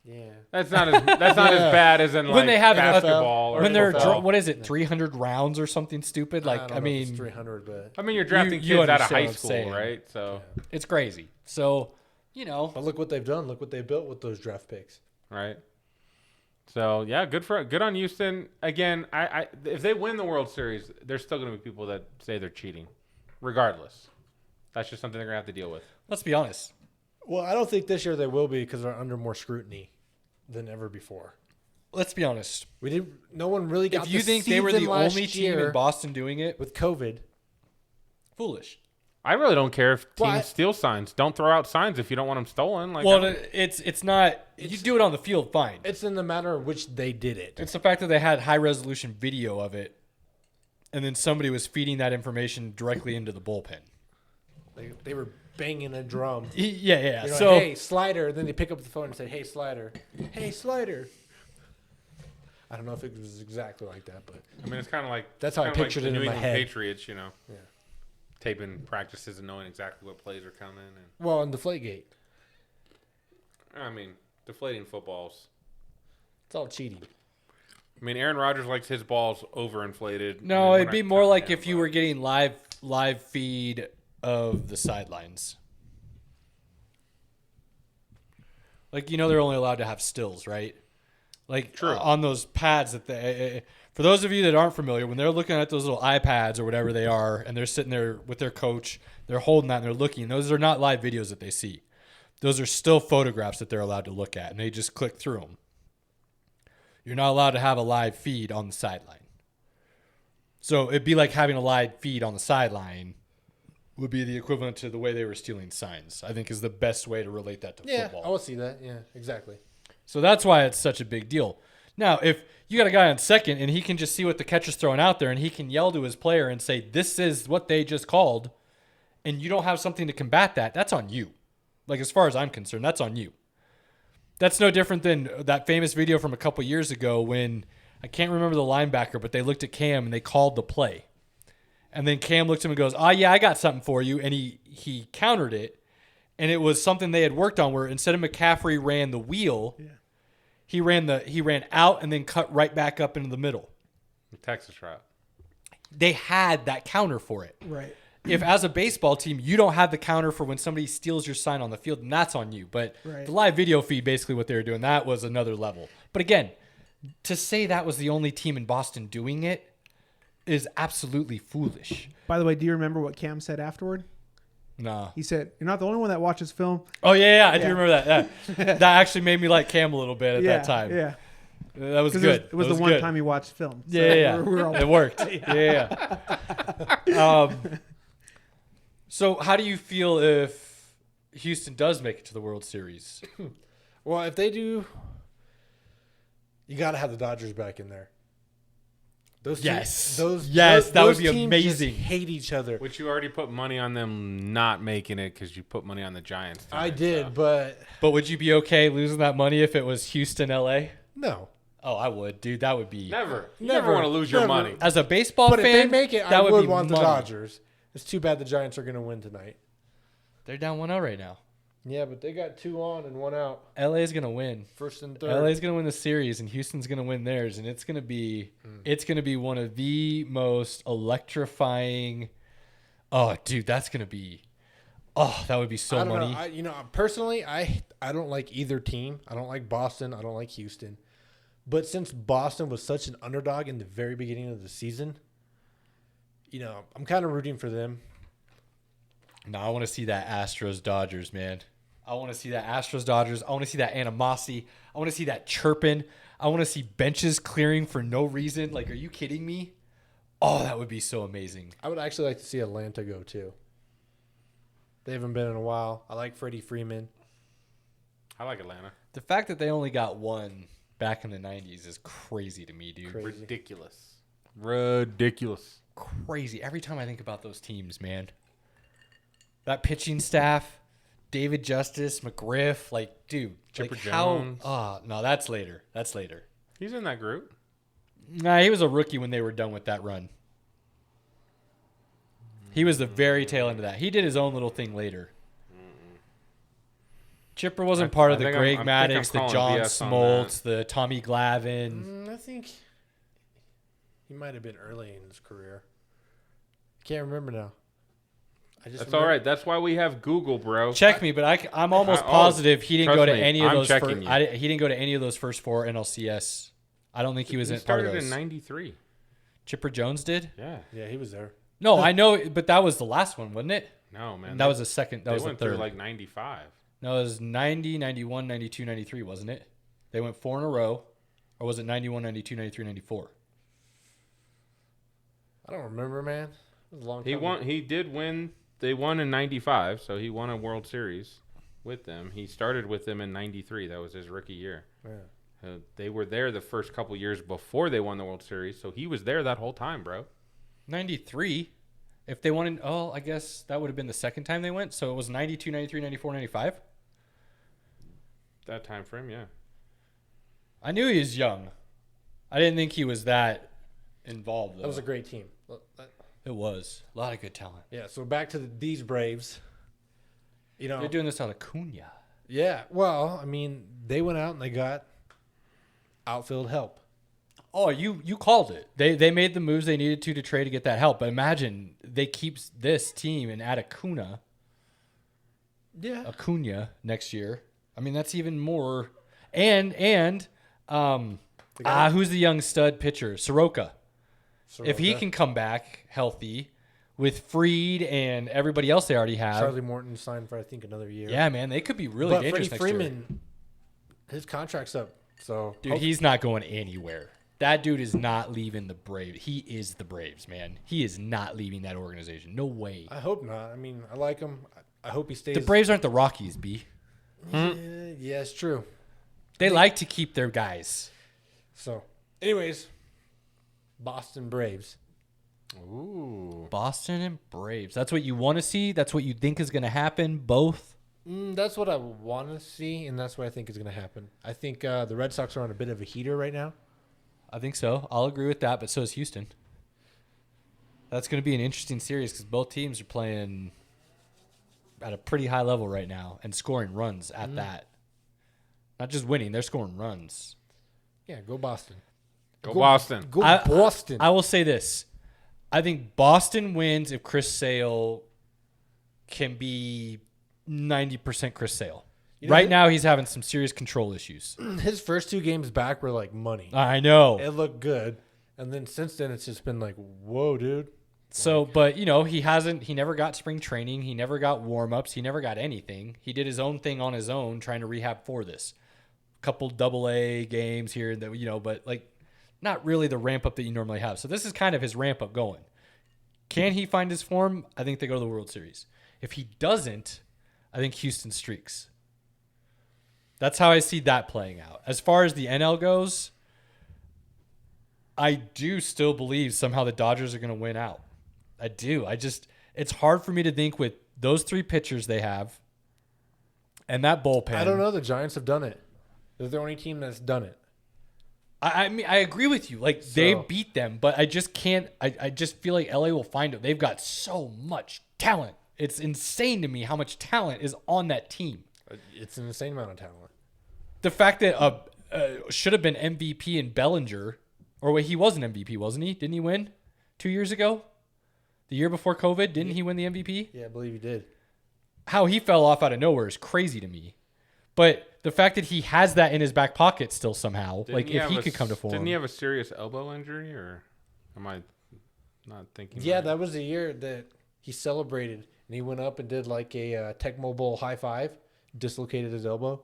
Yeah. That's not as bad as in like when they have basketball or when they're football. what is it, 300 rounds or something stupid? Like, I don't know if it's mean, 300, but I mean, you're drafting you kids out of understand high what I'm school, saying. right? So, it's crazy. So, but look what they've done. Look what they built with those draft picks. right. So yeah, good on Houston. Again, I if they win the World Series, there's still going to be people that say they're cheating, regardless. That's just something they're going to have to deal with. let's be honest. Well, I don't think this year they will be because they're under more scrutiny than ever before. Let's be honest. No one really got. If you the think they were season the last only team year in Boston doing it, with COVID, foolish. I really don't care if teams Well, steal signs. Don't throw out signs if you don't want them stolen. Like, Well, it's not. You do it on the field, fine. it's in the manner in which they did it. It's the fact that they had high resolution video of it, and then somebody was feeding that information directly into the bullpen. They were banging a drum. Yeah. You know, So hey, Slider. Then they pick up the phone and say, "Hey, Slider. Hey, Slider." I don't know if it was exactly like that, but I mean, it's kind of like That's how I kinda like pictured the it in New my England head. Patriots, you know, Yeah. taping practices and knowing exactly what plays are coming. And well, on Deflategate, I mean, deflating footballs. it's all cheating. I mean, Aaron Rodgers likes his balls overinflated. no, I mean, it'd we're be not more counting like him, if you but- were getting live feed of the sidelines. Like, they're only allowed to have stills, right? Like, True. on those pads that for those of you that aren't familiar, when they're looking at those little iPads or whatever they are, and they're sitting there with their coach, they're holding that and they're looking. Those are not live videos that they see. Those are still photographs that they're allowed to look at, and they just click through them. You're not allowed to have a live feed on the sideline. So it'd be like having a live feed on the sideline would be the equivalent to the way they were stealing signs, I think is the best way to relate that to Yeah, football. I would see that. Yeah, exactly. So that's why it's such a big deal. Now, if you got a guy on second and he can just see what the catcher's throwing out there and he can yell to his player and say, this is what they just called, and you don't have something to combat that, that's on you. Like, as far as I'm concerned, that's on you. That's no different than that famous video from a couple years ago when, I can't remember the linebacker, but they looked at Cam and they called the play. And then Cam looked at him and goes, yeah, I got something for you. And he countered it. And it was something they had worked on where instead of McCaffrey ran the wheel, he ran out and then cut right back up into the middle. The Texas route. They had that counter for it. Right. If as a baseball team, you don't have the counter for when somebody steals your sign on the field, then that's on you. But Right. the live video feed, basically what they were doing, that was another level. But again, to say that was the only team in Boston doing it, is absolutely foolish. By the way, do you remember what Cam said afterward? Nah. He said, "You're not the only one that watches film." Oh yeah, I do Yeah. remember that. Yeah. That actually made me like Cam a little bit at that time. Yeah, That was 'Cause good. It was That the one good. time he watched film. So Yeah. we're all- It worked. Yeah. So how do you feel if Houston does make it to the World Series? Well, if they do, you got to have the Dodgers back in there. Those Yes. those Yes, that would those be teams just amazing. hate each other. Which you already put money on them not making it because you put money on the Giants. I tonight, did, so. but But would you be okay losing that money if it was Houston, LA? no. Oh, I would, dude. That would be Never. You Never. never want to lose your Never. money. as a baseball But if fan. they make it, that I would be want the money. Dodgers. It's too bad the Giants are going to win tonight. They're down 1-0 right now. Yeah, but they got 2 on and 1 out. LA's gonna win. First and third. LA's gonna win the series, and Houston's gonna win theirs, and it's gonna be one of the most electrifying. Oh, dude, that's gonna be. Oh, that would be so I don't money. know. Personally, I don't like either team. I don't like Boston. I don't like Houston. But since Boston was such an underdog in the very beginning of the season, I'm kind of rooting for them. No, I want to see that Astros Dodgers, man. I want to see that Astros Dodgers. I want to see that animosity. I want to see that chirping. I want to see benches clearing for no reason. Like, are you kidding me? Oh, that would be so amazing. I would actually like to see Atlanta go too. They haven't been in a while. I like Freddie Freeman. I like Atlanta. The fact that they only got one back in the 90s is crazy to me, dude. Crazy. Ridiculous. Ridiculous. Crazy. Every time I think about those teams, man. That pitching staff, David Justice, McGriff, like, dude, Chipper like how? Jones. Oh, no, that's later. That's later. He's in that group. Nah, he was a rookie when they were done with that run. He was the very tail end of that. He did his own little thing later. Chipper wasn't part of I the think Greg I'm Maddux, the calling John BS on Smoltz, the Tommy Glavine. I think he might have been early in his career. I can't remember now. That's all right. That's why we have Google, bro. Check me, but I'm almost Oh, positive he didn't go trust to me, any of I'm those. checking you. He didn't go to any of those first 4 NLCS. I don't think he was He in part of started those. in '93. Chipper Jones did. Yeah. Yeah, he was there. No, I know, but that was the last one, wasn't it? No, man. That was the second. That they was the went through third. like '95. No, it was 90, 91, 92, 93, wasn't it? They went 4 in a row. Or was it 91, 92, 93, 94? I don't remember, man. It was a long time. He won. He did win. They won in '95, so he won a World Series with them. He started with them in '93. That was his rookie year. Yeah. They were there the first couple years before they won the World Series, so he was there that whole time, bro. 93? If they won I guess that would have been the second time they went. So it was 92, 93, 94, 95? That time frame, yeah. I knew he was young. I didn't think he was that involved, though. That was a great team. It was. A lot of good talent. Yeah, so back to these Braves. They're doing this out of Cunha. Yeah, well, I mean, they went out and they got outfield help. Oh, you called it. They made the moves they needed to trade to get that help. But imagine they keep this team and add Acuna next year. I mean, that's even more. And who's the young stud pitcher? Soroka. If he can come back healthy with Freed and everybody else they already have. Charlie Morton signed for, I think, another year. Yeah, man, they could be really but dangerous Freddie next year. Freeman, his contract's up. So Dude, he's not going anywhere. That dude is not leaving the Braves. He is the Braves, man. He is not leaving that organization. No way. I hope not. I mean, I like him. I hope he stays. The Braves aren't the Rockies, B. Yeah, it's true. They like to keep their guys. So, anyways, Boston Braves. Ooh. Boston and Braves. That's what you want to see? That's what you think is going to happen? Both? That's what I want to see, and that's what I think is going to happen. I think the Red Sox are on a bit of a heater right now. I think so. I'll agree with that, but so is Houston. That's going to be an interesting series because both teams are playing at a pretty high level right now and scoring runs at that. Not just winning, they're scoring runs. Yeah, go Boston. Go Boston. Go I- Boston. I will say this. I think Boston wins if Chris Sale can be 90% Chris Sale. Right now, he's having some serious control issues. His first 2 games back were like money. I know. It looked good. And then since then, it's just been like, whoa, dude. So, but he he never got spring training. He never got warm-ups. He never got anything. He did his own thing on his own, trying to rehab for this. Couple AA games here and there, but like not really the ramp up that you normally have. So this is kind of his ramp up going. Can he find his form? I think they go to the World Series. If he doesn't, I think Houston streaks. That's how I see that playing out. As far as the NL goes, I do still believe somehow the Dodgers are going to win out. I do. It's hard for me to think with those three pitchers they have and that bullpen. I don't know. The Giants have done it. They're the only team that's done it. I mean, I agree with you. Like, they beat them, but I just can't. I just feel like LA will find it. They've got so much talent. It's insane to me how much talent is on that team. It's an insane amount of talent. The fact that should have been MVP in Bellinger, or wait, he was an MVP, wasn't he? Didn't he win 2 years ago? The year before COVID, didn't he win the MVP? Yeah, I believe he did. How he fell off out of nowhere is crazy to me. But the fact that he has that in his back pocket still somehow, Didn't like if he have could come to form. Didn't he have a serious elbow injury, or am I not thinking? Yeah, right? that was the year that he celebrated, and he went up and did like a Tecmo Bowl high five, dislocated his elbow.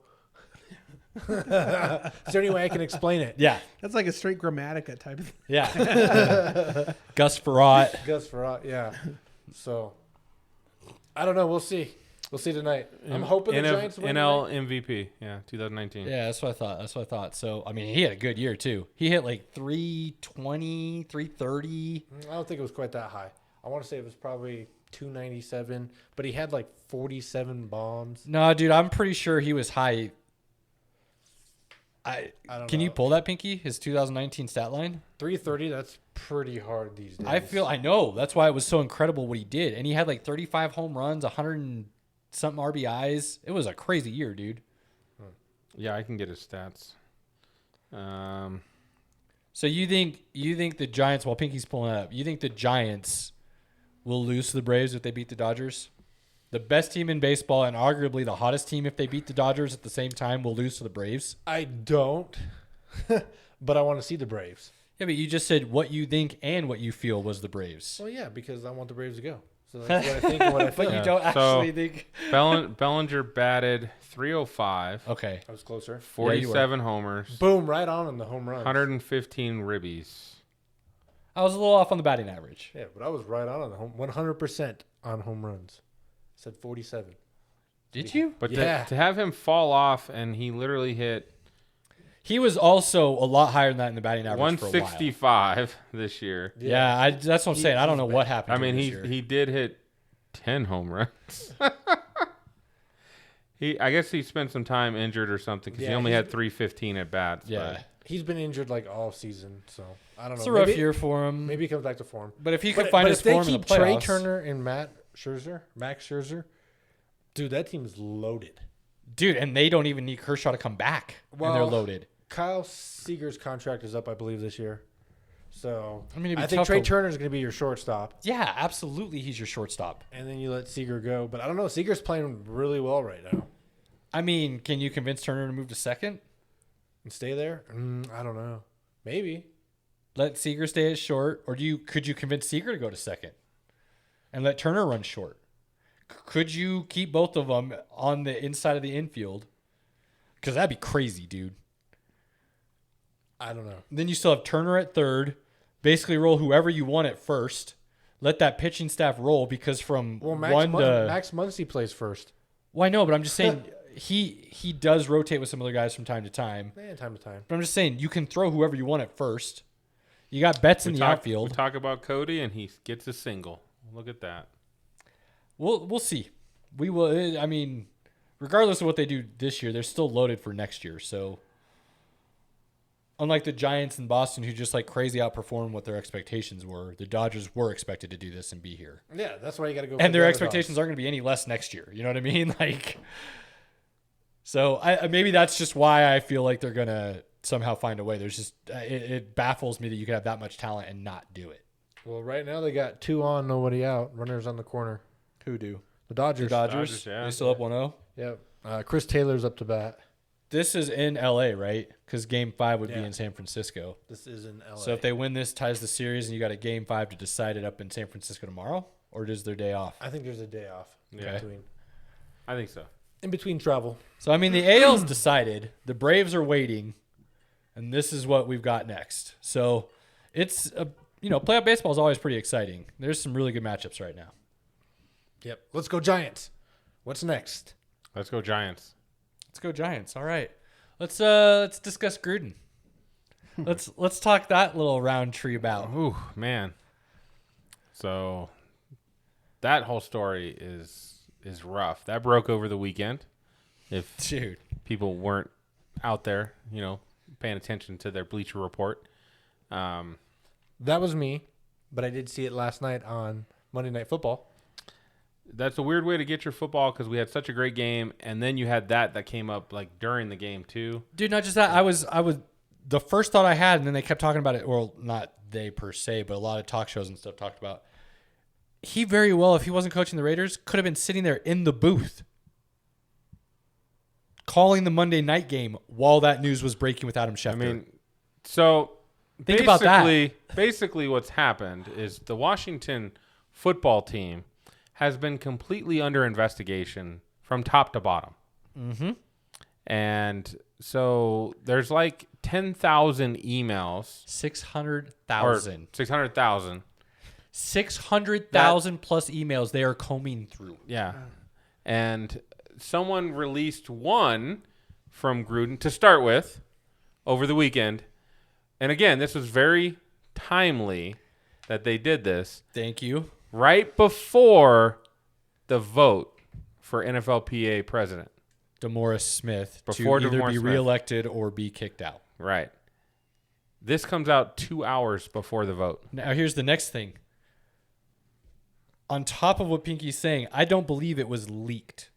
Is there any way I can explain it? Yeah. That's like a straight Grammatica type of thing. Yeah. Gus Farrat. Gus Farrat, yeah. So, I don't know. We'll see. We'll see tonight. I'm hoping the Giants win. NL MVP, yeah, 2019. Yeah, that's what I thought. So, I mean, he had a good year, too. He hit like 320, 330. I don't think it was quite that high. I want to say it was probably 297, but he had like 47 bombs. No, dude, I'm pretty sure he was high. I don't Can know. you pull that, Pinky? His 2019 stat line? 330, that's pretty hard these days. I know. That's why it was so incredible what he did. And he had like 35 home runs, 100 and something RBIs. It was a crazy year, dude. Yeah, I can get his stats. So you think the Giants, while Pinky's pulling it up, you think the Giants will lose to the Braves if they beat the Dodgers? The best team in baseball and arguably the hottest team if they beat the Dodgers at the same time will lose to the Braves? I don't, but I want to see the Braves. Yeah, but you just said what you think and what you feel was the Braves. Well, yeah, because I want the Braves to go. So that's what I think and what I feel. But you Yeah. don't actually So- think. Bellinger batted 305, Okay. I was closer. 47 homers, Boom, right on the home runs. 115 ribbies. I was a little off on the batting average. Yeah, but I was right on the home, 100% on home runs. I said 47. Did you? But Yeah. to have him fall off, and he literally hit He was also a lot higher than that in the batting average for a while. 165 this year. Yeah, that's what I'm saying. I don't know he's what bad. happened. I mean, to him he this year. he did hit 10 home runs. I guess he spent some time injured or something because he Yeah, only he's- had 315 at bats. Yeah. He's been injured like all season, so I don't know. It's a rough Maybe- year for him. Maybe he comes back to form. But if he could But find his if they form in the keep Trey playoffs, Turner and Max Scherzer, dude, that team's loaded. dude, and they don't even need Kershaw to come back, and they're Well, loaded. Kyle Seager's contract is up, I believe, this year. So I mean, it'd be I think tough Trey to- Turner's going to be your shortstop, Yeah, absolutely, he's your shortstop. and then you let Seager go. But I don't know. Seager's playing really well right now. I mean, can you convince Turner to move to second? And stay there? I don't know. Maybe. Let Seager stay at short, or could you convince Seager to go to second and let Turner run short? Could you keep both of them on the inside of the infield? Because that'd be crazy, dude. I don't know. Then you still have Turner at third. Basically, roll whoever you want at first. Let that pitching staff roll because from Well, Max Muncy plays first. Well, I know, but I'm just saying he does rotate with some other guys from time to time. Man, time to time. But I'm just saying you can throw whoever you want at first. You got Betts in the We outfield. talk about Cody, and he gets a single. Look at that. We'll see. We will. I mean, regardless of what they do this year, they're still loaded for next year. So, unlike the Giants in Boston, who just like crazy outperformed what their expectations were, the Dodgers were expected to do this and be here, Yeah, that's why you got to go. and their expectations aren't going to be any less next year. You know what I mean? Like, so I maybe that's just why I feel like they're gonna somehow find a way. There's just it baffles me that you could have that much talent and not do it. Well, right now they got 2 on, nobody out. Runners on the corner. Who do? The Dodgers. Dodgers. Dodgers, yeah. They still up 1-0. Yep. Chris Taylor's up to bat. this is in LA, right? Because Game 5 would be Yeah. in San Francisco. This is in LA. So if they win this, ties the series, and you got a Game 5 to decide it up in San Francisco tomorrow, or is their day off? I think there's a day off. Yeah. Between. I think so. In between travel. So I mean, the AL's decided. The Braves are waiting, and this is what we've got next. So it's playoff baseball is always pretty exciting. There's some really good matchups right now. Yep. Let's go Giants. What's next? Let's go Giants. Let's go Giants. All right. Let's discuss Gruden. Let's talk that little round tree about. Ooh, man. So that whole story is rough. That broke over the weekend. If Dude. people weren't out there, paying attention to their Bleacher Report. That was me, but I did see it last night on Monday Night Football. That's a weird way to get your football because we had such a great game, and then you had that came up like during the game too. Dude, not just that. I was the first thought I had, and then they kept talking about it. Well, not they per se, but a lot of talk shows and stuff talked about. He very well, if he wasn't coaching the Raiders, could have been sitting there in the booth calling the Monday night game while that news was breaking with Adam Schefter. I mean, so Think about that. Basically, what's happened is the Washington football team has been completely under investigation from top to bottom. Mm-hmm. And so there's like 10,000 emails. 600,000. 600,000. 600,000 plus emails they are combing through. Yeah. And someone released one from Gruden to start with over the weekend. And again, this was very timely that they did this. Thank you. Right before the vote for NFLPA president. DeMaurice Smith Before to either DeMaurice be Smith. reelected or be kicked out. Right. This comes out 2 hours before the vote. Now, here's the next thing. On top of what Pinky's saying, I don't believe it was leaked.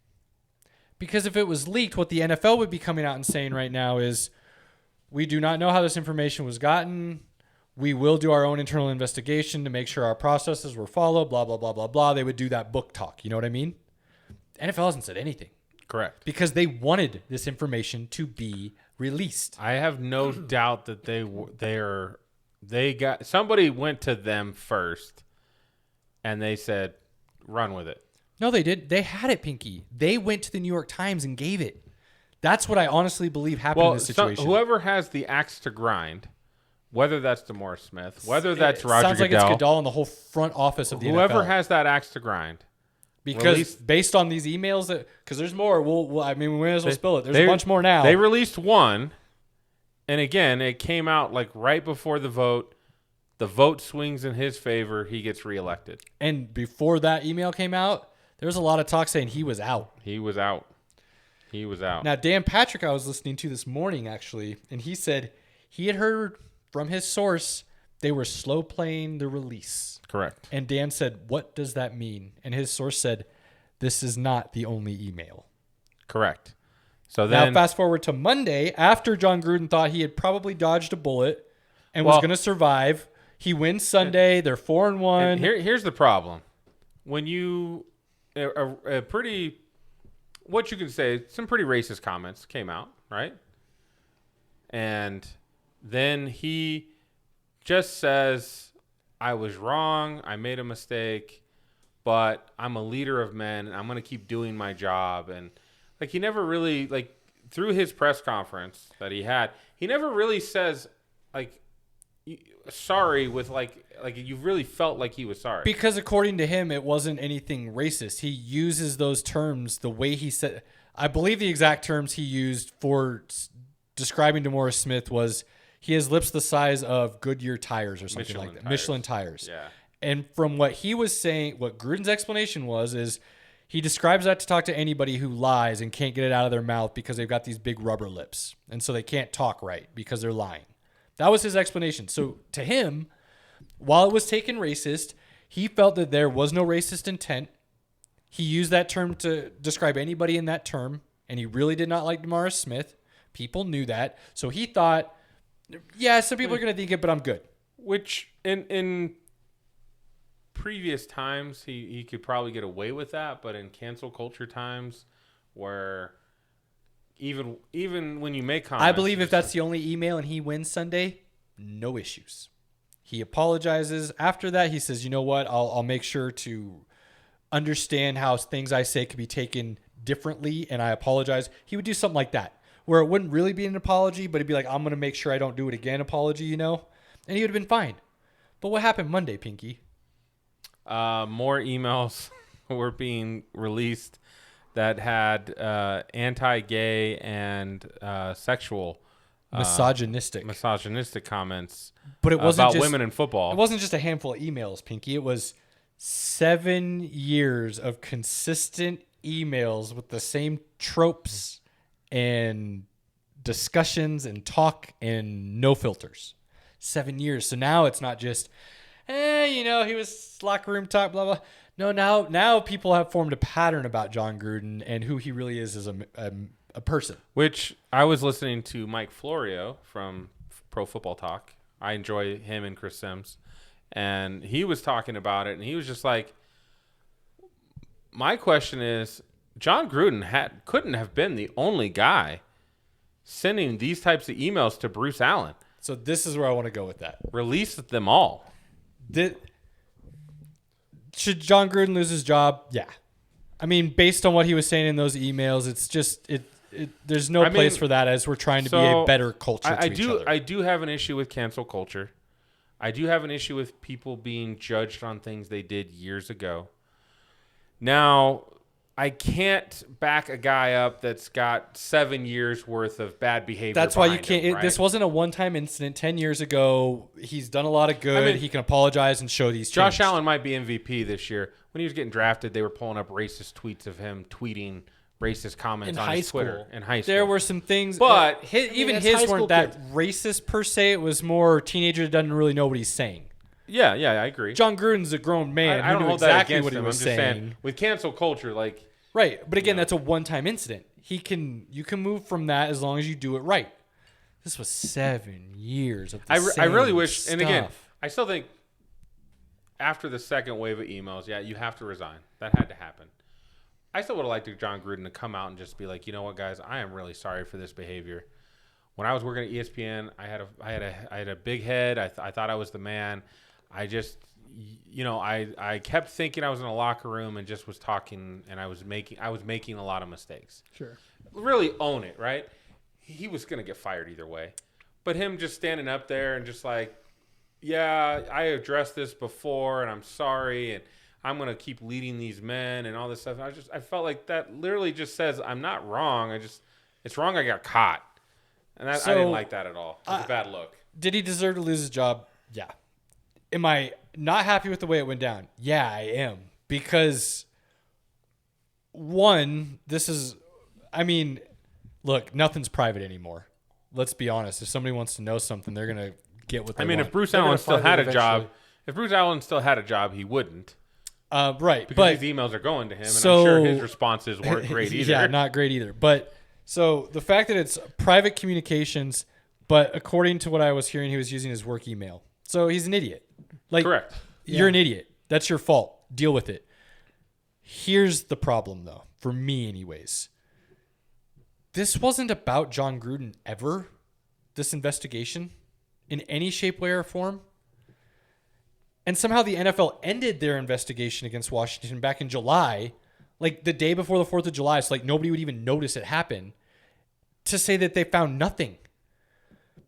Because if it was leaked, what the NFL would be coming out and saying right now is, we do not know how this information was gotten. We will do our own internal investigation to make sure our processes were followed, blah, blah, blah, blah, blah. They would do that book talk. You know what I mean? The NFL hasn't said anything. Correct. Because they wanted this information to be released. I have no doubt that they got somebody went to them first and they said, run with it. No, they did. They had it, Pinky. They went to the New York Times and gave it. That's what I honestly believe happened in this situation. Whoever has the axe to grind, whether that's DeMaurice Smith, whether that's Roger sounds like Goodell, it's Goodell and the whole front office of the whoever NFL. has that axe to grind. Because based on these emails, because there's more, we may as well spill it. There's a bunch more now. They released one, and again, it came out like right before the vote. The vote swings in his favor. He gets reelected. And before that email came out, there was a lot of talk saying he was out. He was out. Now, Dan Patrick, I was listening to this morning, actually, and he said he had heard from his source they were slow playing the release. Correct. And Dan said, what does that mean? And his source said, this is not the only email. Correct. So then, now, fast forward to Monday, after John Gruden thought he had probably dodged a bullet and was going to survive. He wins Sunday. They're 4-1. Here's the problem. When you a pretty, what you can say, some pretty racist comments came out, right? And then he just says, I was wrong. I made a mistake, but I'm a leader of men, and I'm going to keep doing my job. And like he never really, like through his press conference that he had, he never really says like sorry with like you really felt like he was sorry. Because according to him, it wasn't anything racist. He uses those terms the way he said. I believe the exact terms he used for describing DeMaurice Smith was he has lips the size of Goodyear tires or something like that. Michelin tires. Yeah. And from what he was saying, what Gruden's explanation was is he describes that to talk to anybody who lies and can't get it out of their mouth because they've got these big rubber lips. And so they can't talk right because they're lying. That was his explanation. So to him, while it was taken racist, he felt that there was no racist intent. He used that term to describe anybody in that term, and he really did not like DeMaurice Smith. People knew that. So he thought, yeah, some people are going to think it, but I'm good. Which in previous times, he could probably get away with that, but in cancel culture times where even when you make comments. I believe if that's the only email and he wins Sunday, no issues. He apologizes. After that, he says, you know what? I'll make sure to understand how things I say could be taken differently, and I apologize. He would do something like that, where it wouldn't really be an apology, but it'd be like, I'm going to make sure I don't do it again apology, you know? And he would have been fine. But what happened Monday, Pinky? More emails were being released that had anti-gay and sexual Misogynistic comments, but it wasn't about just, women in football. It wasn't just a handful of emails, Pinky. It was 7 years of consistent emails with the same tropes and discussions and talk and no filters. 7 years. So now it's not just, he was locker room talk, blah, blah. No, now people have formed a pattern about John Gruden and who he really is as a person. Which I was listening to Mike Florio from Pro Football Talk. I enjoy him and Chris Sims. And he was talking about it, and he was just like, my question is, John Gruden couldn't have been the only guy sending these types of emails to Bruce Allen. So this is where I want to go with that. Release them all. Should John Gruden lose his job? Yeah. I mean, based on what he was saying in those emails, it's just there's no place for that as we're trying to be a better culture to each other. I do have an issue with cancel culture. I do have an issue with people being judged on things they did years ago. Now, I can't back a guy up that's got 7 years worth of bad behavior. That's why you can't. Him, right? This wasn't a one-time incident. 10 years ago, he's done a lot of good. He can apologize and show these. Josh Allen might be MVP this year. When he was getting drafted, they were pulling up racist tweets of him tweeting racist comments on his Twitter in high school. There were some things, but even his weren't that racist per se. It was more teenager that doesn't really know what he's saying. Yeah, I agree. John Gruden's a grown man. I don't know hold exactly that against what he him. was I'm just saying. saying with cancel culture, like right. But again, that's a one-time incident. You can move from that as long as you do it right. This was 7 years of the I really wish. stuff. And again, I still think after the second wave of emails, you have to resign. That had to happen. I still would have liked John Gruden to come out and just be like, you know what, guys, I am really sorry for this behavior. When I was working at ESPN, I had a big head. I thought I was the man. I just, I kept thinking I was in a locker room and just was talking, and I was making a lot of mistakes. Sure. Really own it, right? He was gonna get fired either way, but him just standing up there and just like, yeah, I addressed this before, and I'm sorry, and I'm going to keep leading these men and all this stuff. I felt like that literally just says I'm not wrong. It's wrong I got caught. And I didn't like that at all. It was a bad look. Did he deserve to lose his job? Yeah. Am I not happy with the way it went down? Yeah, I am. Because one, look, nothing's private anymore. Let's be honest. If somebody wants to know something, they're going to get what they want. If Bruce Allen still had a job, he wouldn't. Right. Because but these emails are going to him, and I'm sure his responses weren't great either. Yeah, not great either. But so the fact that it's private communications, but according to what I was hearing, he was using his work email. So he's an idiot. Correct. You're an idiot. That's your fault. Deal with it. Here's the problem, though, for me anyways. This wasn't about John Gruden ever, this investigation, in any shape, way, or form. And somehow the NFL ended their investigation against Washington back in July, like the day before the 4th of July, so like nobody would even notice it happen, to say that they found nothing.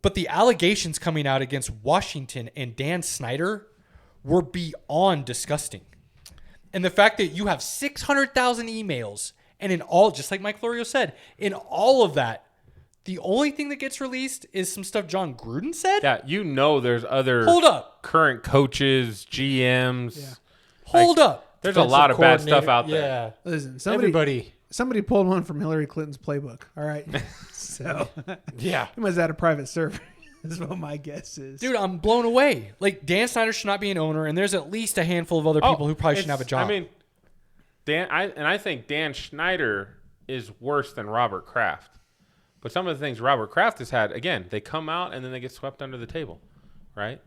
But the allegations coming out against Washington and Dan Snyder were beyond disgusting. And the fact that you have 600,000 emails, and in all, just like Mike Florio said, in all of that, the only thing that gets released is some stuff John Gruden said? Yeah, there's other current coaches, GMs. Yeah. Hold up. There's a lot of bad stuff out there. Yeah. Listen, somebody pulled one from Hillary Clinton's playbook. All right. So yeah. He must have had a private server. Is what my guess is. Dude, I'm blown away. Like, Dan Snyder should not be an owner, and there's at least a handful of other people who probably shouldn't have a job. I mean, I think Dan Snyder is worse than Robert Kraft. But some of the things Robert Kraft has had, again, they come out and then they get swept under the table, right?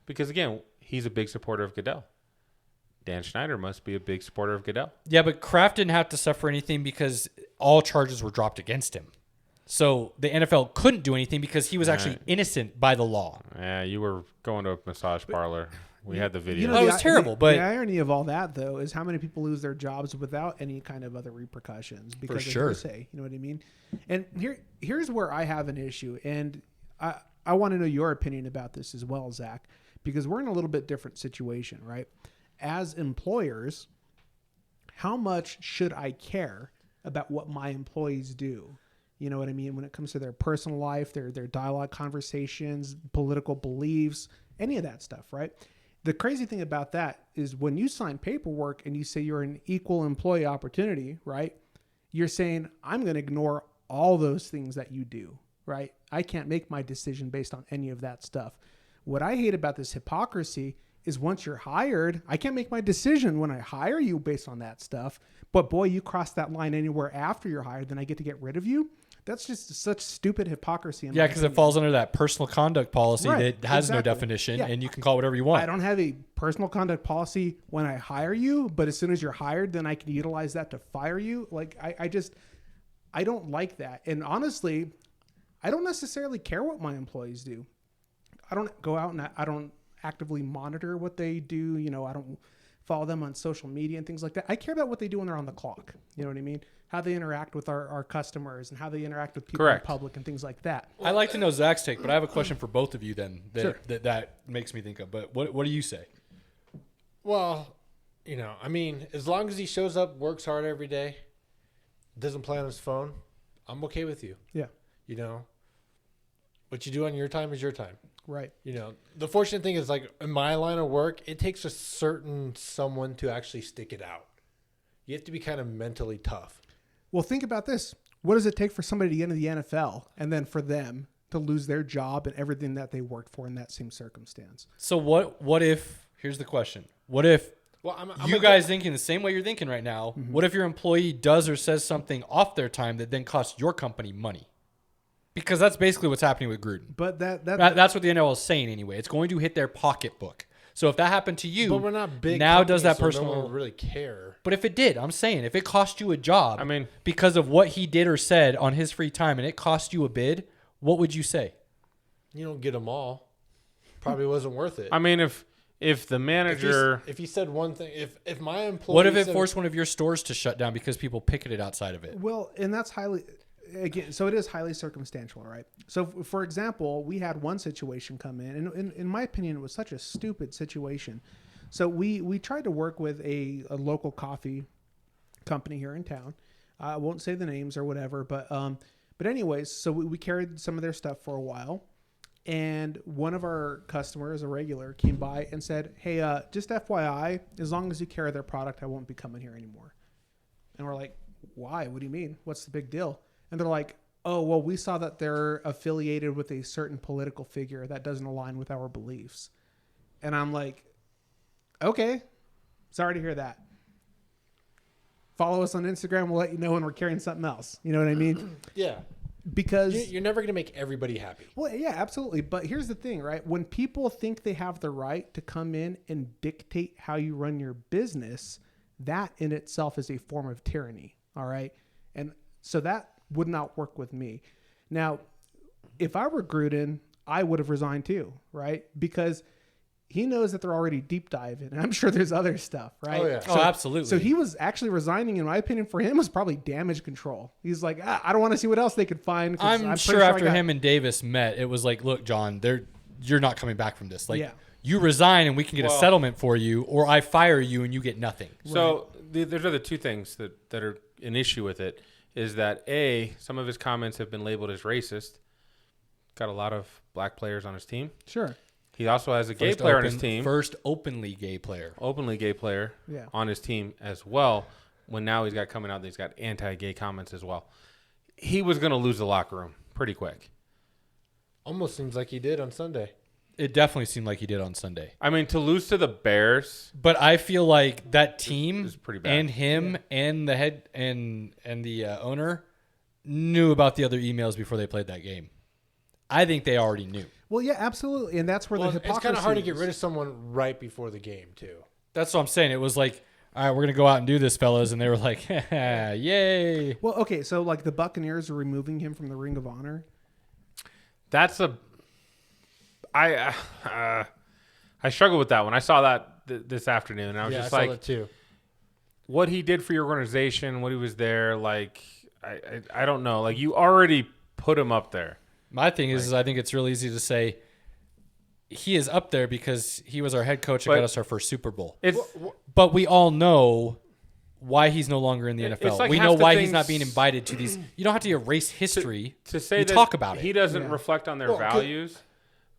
Because, again, he's a big supporter of Goodell. Dan Snyder must be a big supporter of Goodell. Yeah, but Kraft didn't have to suffer anything because all charges were dropped against him. So the NFL couldn't do anything because he was actually innocent by the law. Yeah, you were going to a massage parlor. We had the video. That was terrible, but the irony of all that, though, is how many people lose their jobs without any kind of other repercussions because of hearsay. You know what I mean? And here's where I have an issue, and I want to know your opinion about this as well, Zach, because we're in a little bit different situation, right? As employers, how much should I care about what my employees do? You know what I mean? When it comes to their personal life, their dialogue conversations, political beliefs, any of that stuff, right? The crazy thing about that is when you sign paperwork and you say you're an equal employee opportunity, right? You're saying, I'm going to ignore all those things that you do, right? I can't make my decision based on any of that stuff. What I hate about this hypocrisy is once you're hired, I can't make my decision when I hire you based on that stuff. But boy, you cross that line anywhere after you're hired, then I get to get rid of you. That's just such stupid hypocrisy. Yeah, because it falls under that personal conduct policy Right, that has no exactly. definition, Yeah. and you can call it whatever you want. I don't have a personal conduct policy when I hire you, but as soon as you're hired, then I can utilize that to fire you. Like, I don't like that. And honestly, I don't necessarily care what my employees do. I don't go out and I don't actively monitor what they do. You know, I don't follow them on social media and things like that. I care about what they do when they're on the clock. You know what I mean? How they interact with our customers and how they interact with people in public and things like that. I like to know Zach's take, but I have a question for both of you then Sure. that makes me think of. But what do you say? Well, you know, I mean, as long as he shows up, works hard every day, doesn't play on his phone, I'm okay with you. Yeah. You know, what you do on your time is your time. Right. You know, the fortunate thing is, like, in my line of work, it takes a certain someone to actually stick it out. You have to be kind of mentally tough. Well, think about this. What does it take for somebody to get into the NFL and then for them to lose their job and everything that they worked for in that same circumstance? So what if, here's the question. What if Well, you guys thinking the same way you're thinking right now, what if your employee does or says something off their time that then costs your company money? Because that's basically what's happening with Gruden. But That's what the NFL is saying anyway. It's going to hit their pocketbook. So if that happened to you, But we're not big. now does that companies, so personal no one would really care? But if it did, I'm saying, if it cost you a job, I mean, because of what he did or said on his free time, and it cost you a bid, what would you say? You don't get them all. Probably wasn't worth it. I mean, if the manager, if he said one thing, if my employee, What if it said- forced one of your stores to shut down because people picketed outside of it? Well, and that's again, so it is highly circumstantial, right? So, for example, we had one situation come in, and in my opinion, it was such a stupid situation. So we tried to work with a local coffee company here in town. I won't say the names or whatever, but anyways, so we carried some of their stuff for a while, and one of our customers, a regular, came by and said, "Hey, just FYI, as long as you carry their product, I won't be coming here anymore." And we're like, "Why? What do you mean? What's the big deal?" And they're like, "Oh, well, we saw that they're affiliated with a certain political figure that doesn't align with our beliefs." And I'm like, "Okay, sorry to hear that. Follow us on Instagram. We'll let you know when we're carrying something else." You know what I mean? yeah, Because you're never gonna make everybody happy. well, yeah, absolutely. But here's the thing, right? When people think they have the right to come in and dictate how you run your business, that in itself is a form of tyranny. All right. And so that would not work with me. Now, if I were Gruden, I would have resigned too, right? Because he knows that they're already deep diving, and I'm sure there's other stuff, right? Oh, yeah. Oh, absolutely. So he was actually resigning, in my opinion, for him was probably damage control. He's like, I don't want to see what else they could find. 'Cause I'm pretty sure I after got-" him and Davis met, it was like, look, John, you're not coming back from this. Like, Yeah. you resign and we can get a settlement for you, or I fire you and you get nothing. so there's other two things that are an issue with it. Is that some of his comments have been labeled as racist. Got a lot of black players on his team. Sure. He also has a gay player on his team. First openly gay player. Openly gay player Yeah. on his team as well. When now he's got coming out that he's got anti-gay comments as well. He was going to lose the locker room pretty quick. Almost seems like he did on Sunday. It definitely seemed like he did on Sunday. I mean, to lose to the Bears, But I feel like that team is pretty bad. and him and the head and the owner knew about the other emails before they played that game. I think they already knew. Well, yeah, absolutely. And that's where Well, the it's hypocrisy kind of hard to get is. rid of someone right before the game too. That's what I'm saying. It was like all right, we're going to go out and do this, fellas. And they were like, yay. Well, okay, so like the Buccaneers are removing him from the Ring of Honor. That's I struggled with that when I saw that this afternoon. And I was just I like, saw that too. what he did for your organization, what he was there, like, I don't know. Like, you already put him up there. My thing is I think it's real easy to say he is up there because he was our head coach and But got us our first Super Bowl. It's But we all know why he's no longer in the It's NFL. like We half know the why he's things- not being invited to these. You don't have to erase history. to say you that talk about he it. doesn't reflect on their Well, values.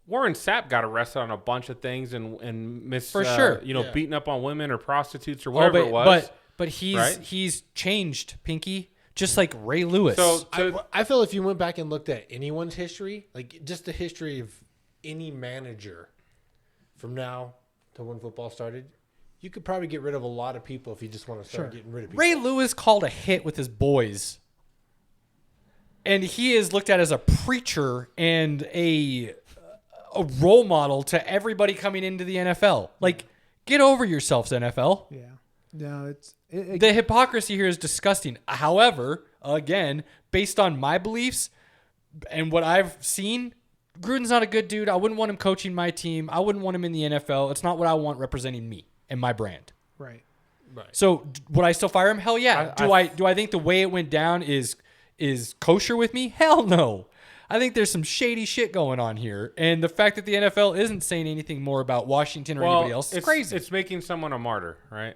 Warren Sapp got arrested on a bunch of things and missed For sure. beating up on women or prostitutes or Oh, whatever it was. But he's right? he's changed, Pinky, just like Ray Lewis. So I feel if you went back and looked at anyone's history, like just the history of any manager from now to when football started, you could probably get rid of a lot of people if you just want to start getting rid of people. Ray Lewis called a hit with his boys. And he is looked at as a preacher and a role model to everybody coming into the NFL. Like, get over yourselves, NFL. Yeah. No, The hypocrisy here is disgusting. However, again, based on my beliefs and what I've seen, Gruden's not a good dude. I wouldn't want him coaching my team. I wouldn't want him in the NFL. It's not what I want representing me and my brand. right. So would I still fire him? Hell yeah. Do I think the way it went down is kosher with me? Hell no. I think there's some shady shit going on here, and the fact that the NFL isn't saying anything more about Washington or anybody else is crazy. It's making someone a martyr, right?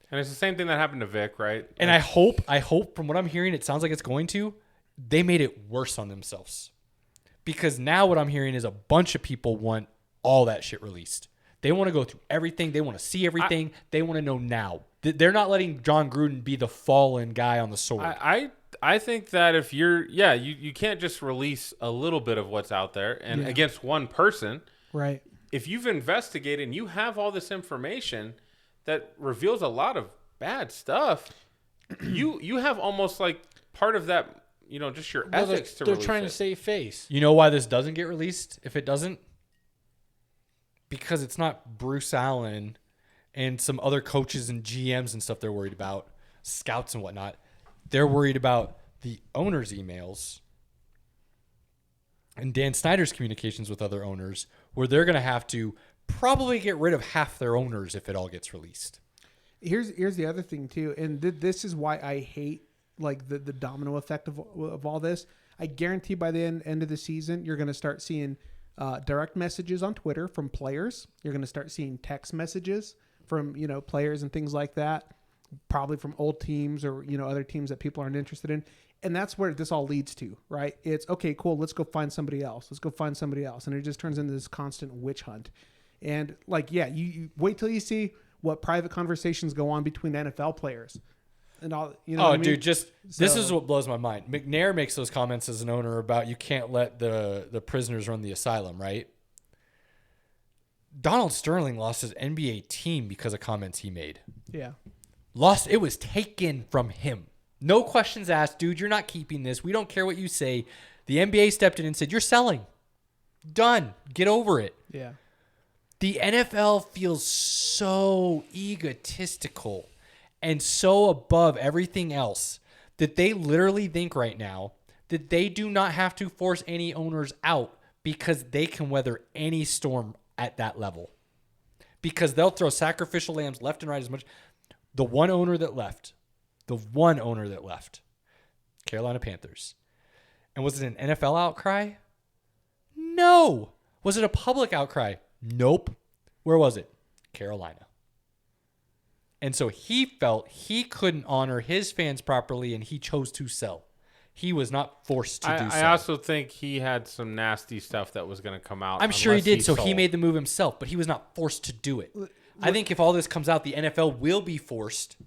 And it's the same thing that happened to Vic, right? And I hope from what I'm hearing, it sounds like it's going to. They made it worse on themselves, because now what I'm hearing is a bunch of people want all that shit released. They want to go through everything. They want to see everything. They want to know now. They're not letting John Gruden be the fallen guy on the sword. I think that if you can't just release a little bit of what's out there and against one person. Right. If you've investigated and you have all this information that reveals a lot of bad stuff, you have almost like part of that, just your ethics to They're release trying it. to save face. You know why this doesn't get released? If it doesn't, because it's not Bruce Allen and some other coaches and GMs and stuff they're worried about, scouts and whatnot. They're worried about the owners' emails and Dan Snyder's communications with other owners, where they're going to have to probably get rid of half their owners if it all gets released. Here's the other thing too, and this is why I hate like the domino effect of all this. I guarantee by the end of the season, you're going to start seeing direct messages on Twitter from players. You're going to start seeing text messages from players and things like that, probably from old teams or other teams that people aren't interested in. And that's where this all leads to, right? It's okay, cool. Let's go find somebody else. And it just turns into this constant witch hunt. And you wait till you see what private conversations go on between NFL players and all. What I mean? Dude, this is what blows my mind. McNair makes those comments as an owner about you can't let the prisoners run the asylum, right? Donald Sterling lost his NBA team because of comments he made. Yeah. It was taken from him. No questions asked, dude. You're not keeping this. We don't care what you say. The NBA stepped in and said, you're selling. Done. Get over it. Yeah. The NFL feels so egotistical and so above everything else that they literally think right now that they do not have to force any owners out because they can weather any storm at that level. Because they'll throw sacrificial lambs left and right as much. The one owner that left, Carolina Panthers. And was it an NFL outcry? No. Was it a public outcry? Nope. Where was it? Carolina. And so he felt he couldn't honor his fans properly, and he chose to sell. He was not forced to do so. I also think he had some nasty stuff that was going to come out. I'm sure he unless did, so sold. he made the move himself, but he was not forced to do it. I think if all this comes out, the NFL will be forced.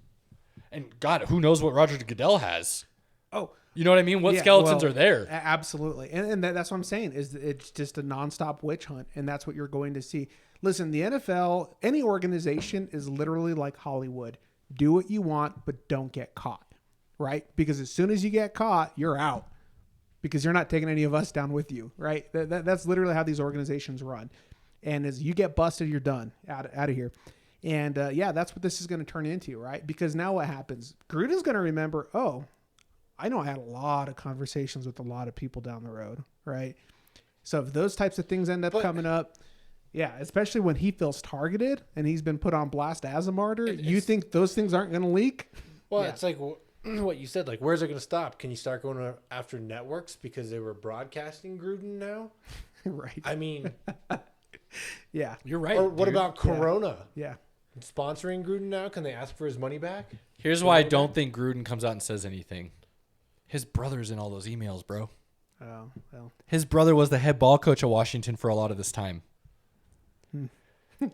And God, who knows what Roger Goodell has? Oh, you know what I mean? What skeletons are there? Absolutely. And that's what I'm saying is it's just a nonstop witch hunt. And that's what you're going to see. Listen, the NFL, any organization is literally like Hollywood. Do what you want, but don't get caught, right? Because as soon as you get caught, you're out because you're not taking any of us down with you, right? That's literally how these organizations run. And as you get busted, you're done out of here. And that's what this is going to turn into, right? Because now what happens? Gruden's going to remember, oh, I know I had a lot of conversations with a lot of people down the road, right? So if those types of things end up coming up, yeah, especially when he feels targeted and he's been put on blast as a martyr, you think those things aren't going to leak? Well, it's like what you said. Like, where's it going to stop? Can you start going after networks because they were broadcasting Gruden now? Right. I mean, yeah. You're right. or what about Corona? Yeah. Sponsoring Gruden now? Can they ask for his money back? Here's why I don't think Gruden comes out and says anything. His brother's in all those emails, bro. Oh, well. His brother was the head ball coach of Washington for a lot of this time.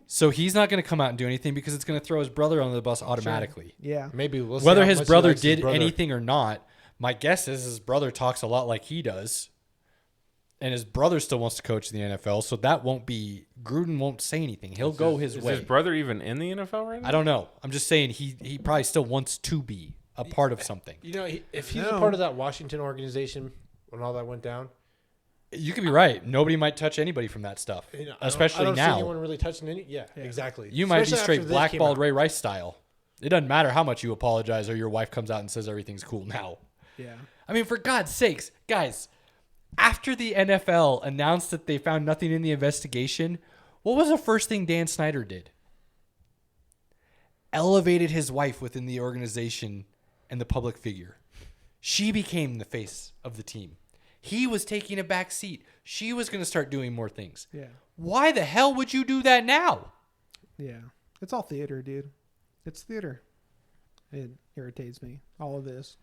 So he's not going to come out and do anything because it's going to throw his brother under the bus automatically. Yeah. Maybe we'll see Whether how his much he brother likes his did brother. anything or not, my guess is his brother talks a lot like he does. And his brother still wants to coach the NFL, so that won't be Gruden won't say anything. He'll go his way. Is his brother even in the NFL right now? I don't know. I'm just saying he probably still wants to be a part of something. You know, if he's a part of that Washington organization when all that went down, You could be right. Nobody might touch anybody from that stuff, you know, especially I don't see now. anyone really touching any. Yeah, exactly. You might be Especially straight after this came blackballed out. Ray Rice style. It doesn't matter how much you apologize or your wife comes out and says everything's cool now. Yeah. I mean, for God's sakes, guys, after the NFL announced that they found nothing in the investigation, what was the first thing Dan Snyder did? Elevated his wife within the organization and the public figure. She became the face of the team. He was taking a back seat. She was going to start doing more things. Yeah. Why the hell would you do that now? Yeah. It's all theater, dude. It's theater. It irritates me. All of this.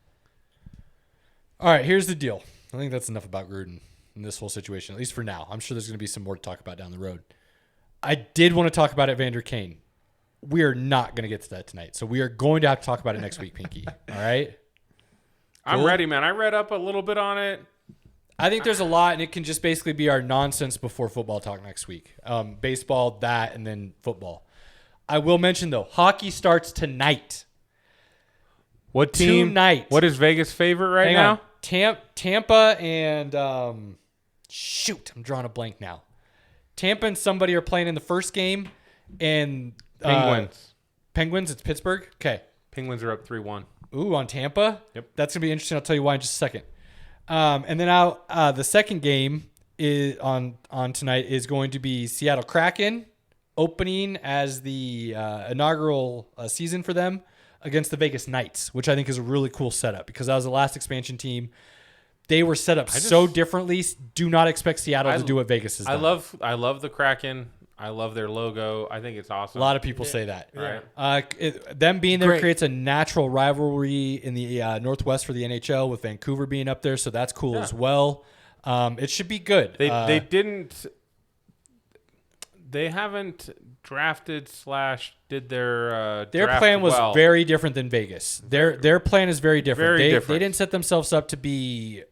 All right, here's the deal. I think that's enough about Gruden in this whole situation, at least for now. I'm sure there's going to be some more to talk about down the road. I did want to talk about Evander Kane. We are not going to get to that tonight, so we are going to have to talk about it next week, Pinky. All right? I'm Cool. ready, man. I read up a little bit on it. I think there's a lot, and it can just basically be our nonsense before football talk next week. Baseball, that, and then football. I will mention, though, hockey starts tonight. What team? Tonight. What is Vegas' favorite right Hang now? on. Tampa and shoot, I'm drawing a blank now. Tampa and somebody are playing in the first game, and Penguins. Penguins. It's Pittsburgh. Okay. Penguins are up 3-1. Ooh, on Tampa. Yep. That's gonna be interesting. I'll tell you why in just a second. And then the second game is on tonight is going to be Seattle Kraken opening as the inaugural season for them against the Vegas Knights, which I think is a really cool setup because that was the last expansion team. They were set up so differently. Do not expect Seattle to do what Vegas has done. I love the Kraken. I love their logo. I think it's awesome. A lot of people say that. Right. Them being there Great. creates a natural rivalry in the Northwest for the NHL with Vancouver being up there, so that's cool as well. It should be good. They haven't drafted / did their Their plan was very different than Vegas. Their plan is very different. Very different. They didn't set themselves up to be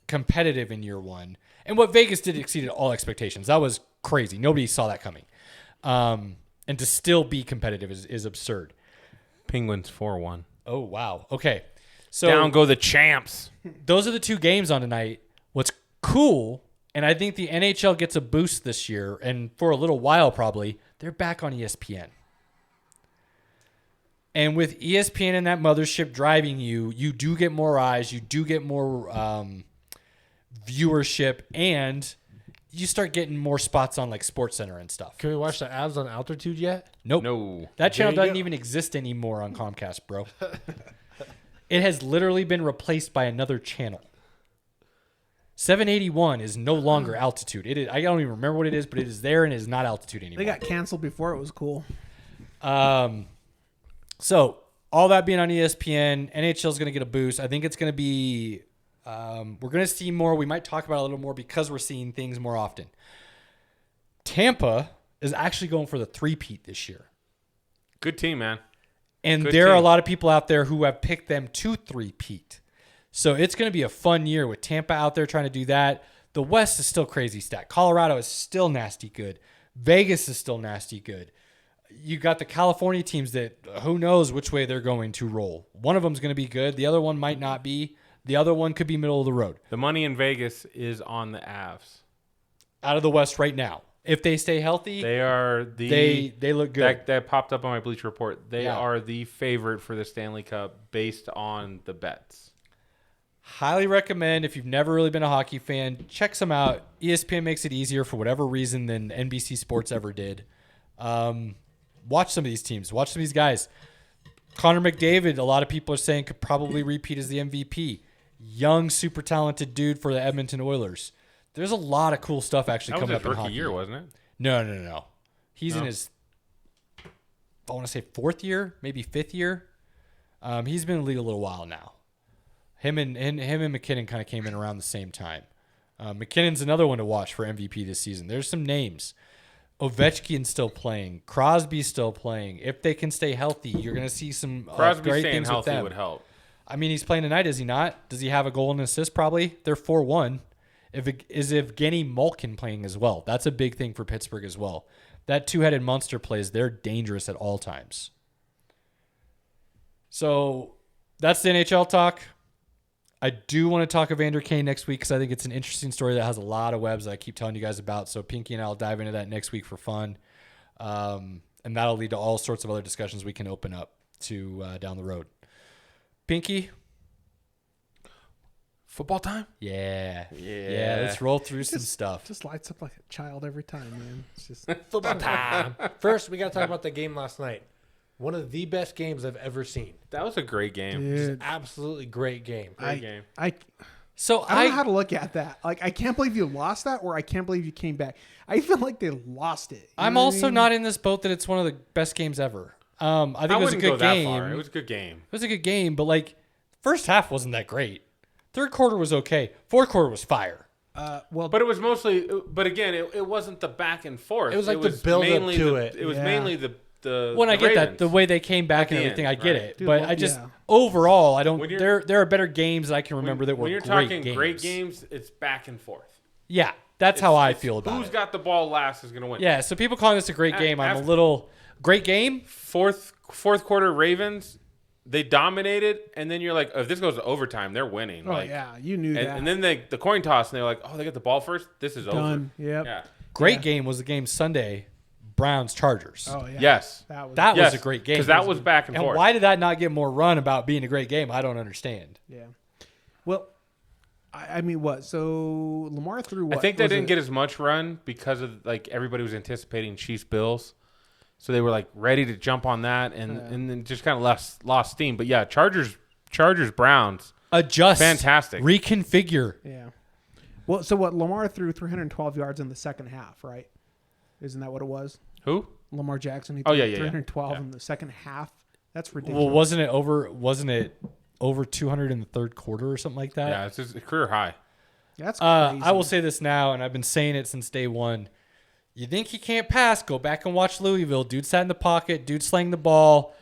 competitive in year one. And what Vegas did exceeded all expectations. That was crazy. Nobody saw that coming. And to still be competitive is absurd. Penguins 4-1. Oh, wow. Okay. So Down go the champs. those are the two games on tonight. What's cool, and I think the NHL gets a boost this year, and for a little while probably, they're back on ESPN. And with ESPN and that mothership driving you, you do get more eyes, you do get more viewership, and you start getting more spots on like SportsCenter and stuff. Can we watch the Avs on Altitude yet? Nope. No. That channel There you doesn't go. even exist anymore on Comcast, bro. It has literally been replaced by another channel. 781 is no longer Altitude. It is, I don't even remember what it is, but it is there and it is not Altitude anymore. They got canceled before it was cool. So all that being on ESPN, NHL is going to get a boost. I think it's going to be, we're going to see more. We might talk about it a little more because we're seeing things more often. Tampa is actually going for the three-peat this year. Good team, man. And Good there are a team. lot of people out there who have picked them to three-peat. So it's going to be a fun year with Tampa out there trying to do that. The West is still crazy stacked. Colorado is still nasty good. Vegas is still nasty good. You got the California teams that who knows which way they're going to roll. One of them is going to be good. The other one might not be. The other one could be middle of the road. The money in Vegas is on the Avs. Out of the West right now. If they stay healthy, They are the they look good. that popped up on my Bleacher Report. They Yeah. are the favorite for the Stanley Cup based on the bets. Highly recommend if you've never really been a hockey fan, check some out. ESPN makes it easier for whatever reason than NBC Sports ever did. Watch some of these teams. Watch some of these guys. Connor McDavid, a lot of people are saying could probably repeat as the MVP. Young, super talented dude for the Edmonton Oilers. There's a lot of cool stuff actually That was coming his up in rookie hockey. year, wasn't it? No. He's in No? his, I want to say 4th year, maybe 5th year. He's been in the league a little while now. Him and McKinnon kind of came in around the same time. McKinnon's another one to watch for MVP this season. There's some names. Ovechkin's still playing. Crosby's still playing. If they can stay healthy, you're going to see some Crosby great staying things with healthy them. would help. I mean, he's playing tonight, is he not? Does he have a goal and assist? Probably. They're 4-1. Is Evgeny Malkin playing as well? That's a big thing for Pittsburgh as well. That two-headed monster plays. They're dangerous at all times. So that's the NHL talk. I do want to talk Evander Kane next week because I think it's an interesting story that has a lot of webs that I keep telling you guys about. So Pinky and I will dive into that next week for fun. And that'll lead to all sorts of other discussions we can open up to down the road. Pinky? Football time? Yeah. Let's roll through some stuff. Just lights up like a child every time, man. It's just Football time. First, we got to talk about the game last night. One of the best games I've ever seen. That was a great game. dude. Absolutely great game. Great game. I So don't know how to look at that. Like, I can't believe you lost that, or I can't believe you came back. I feel like they lost it. You I'm know what I also mean? not in this boat that it's one of the best games ever. I think I it was a wouldn't good go that game. far. It was a good game. It was a good game, but like first half wasn't that great. Third quarter was okay. Fourth quarter was fire. Well, But it was mostly. But again, it wasn't the back and forth. It was like the build-up mainly to the- it. It was Yeah. mainly the. When I get that, Ravens. the way they came back and the everything, end, I get right. it. Dude, but well, I just yeah. overall, I don't. When you're- There are better games that I can remember that were when you're great talking games. great games, it's back and forth. Yeah, that's how I It's feel about who's it. got the ball last is going to win. Yeah, so people calling this a great game. I'm a after- little great game. Fourth quarter Ravens, they dominated, and then you're like, if this goes to overtime, they're winning. oh like, yeah, you knew that. and then the coin toss, and they're like, oh, they get the ball first. This is done. over. Yep. Yeah. Great Yeah. game was the game Sunday, Browns Chargers. Oh yeah. Yes. That was. That Yes, was a great game. because that was back and And forth. why did that not get more run about being a great game? I don't understand. Yeah. Well, I mean, what? So Lamar threw what? I think they Was didn't it- get as much run because of like everybody was anticipating Chiefs Bills, so they were like ready to jump on that, and then just kind of lost steam. But yeah, Chargers Browns, Adjust. fantastic. Reconfigure. Yeah. Well, so what? Lamar threw 312 yards in the second half, right? Isn't that what it was? Who? Lamar Jackson. He Oh, threw yeah, yeah, yeah. 312 Yeah. in the second half. That's ridiculous. Well, wasn't it over 200 in the third quarter or something like that? Yeah, it's his career high. That's crazy. I will say this now, and I've been saying it since day one. You think he can't pass? Go back and watch Louisville. Dude sat in the pocket. Dude slang the ball.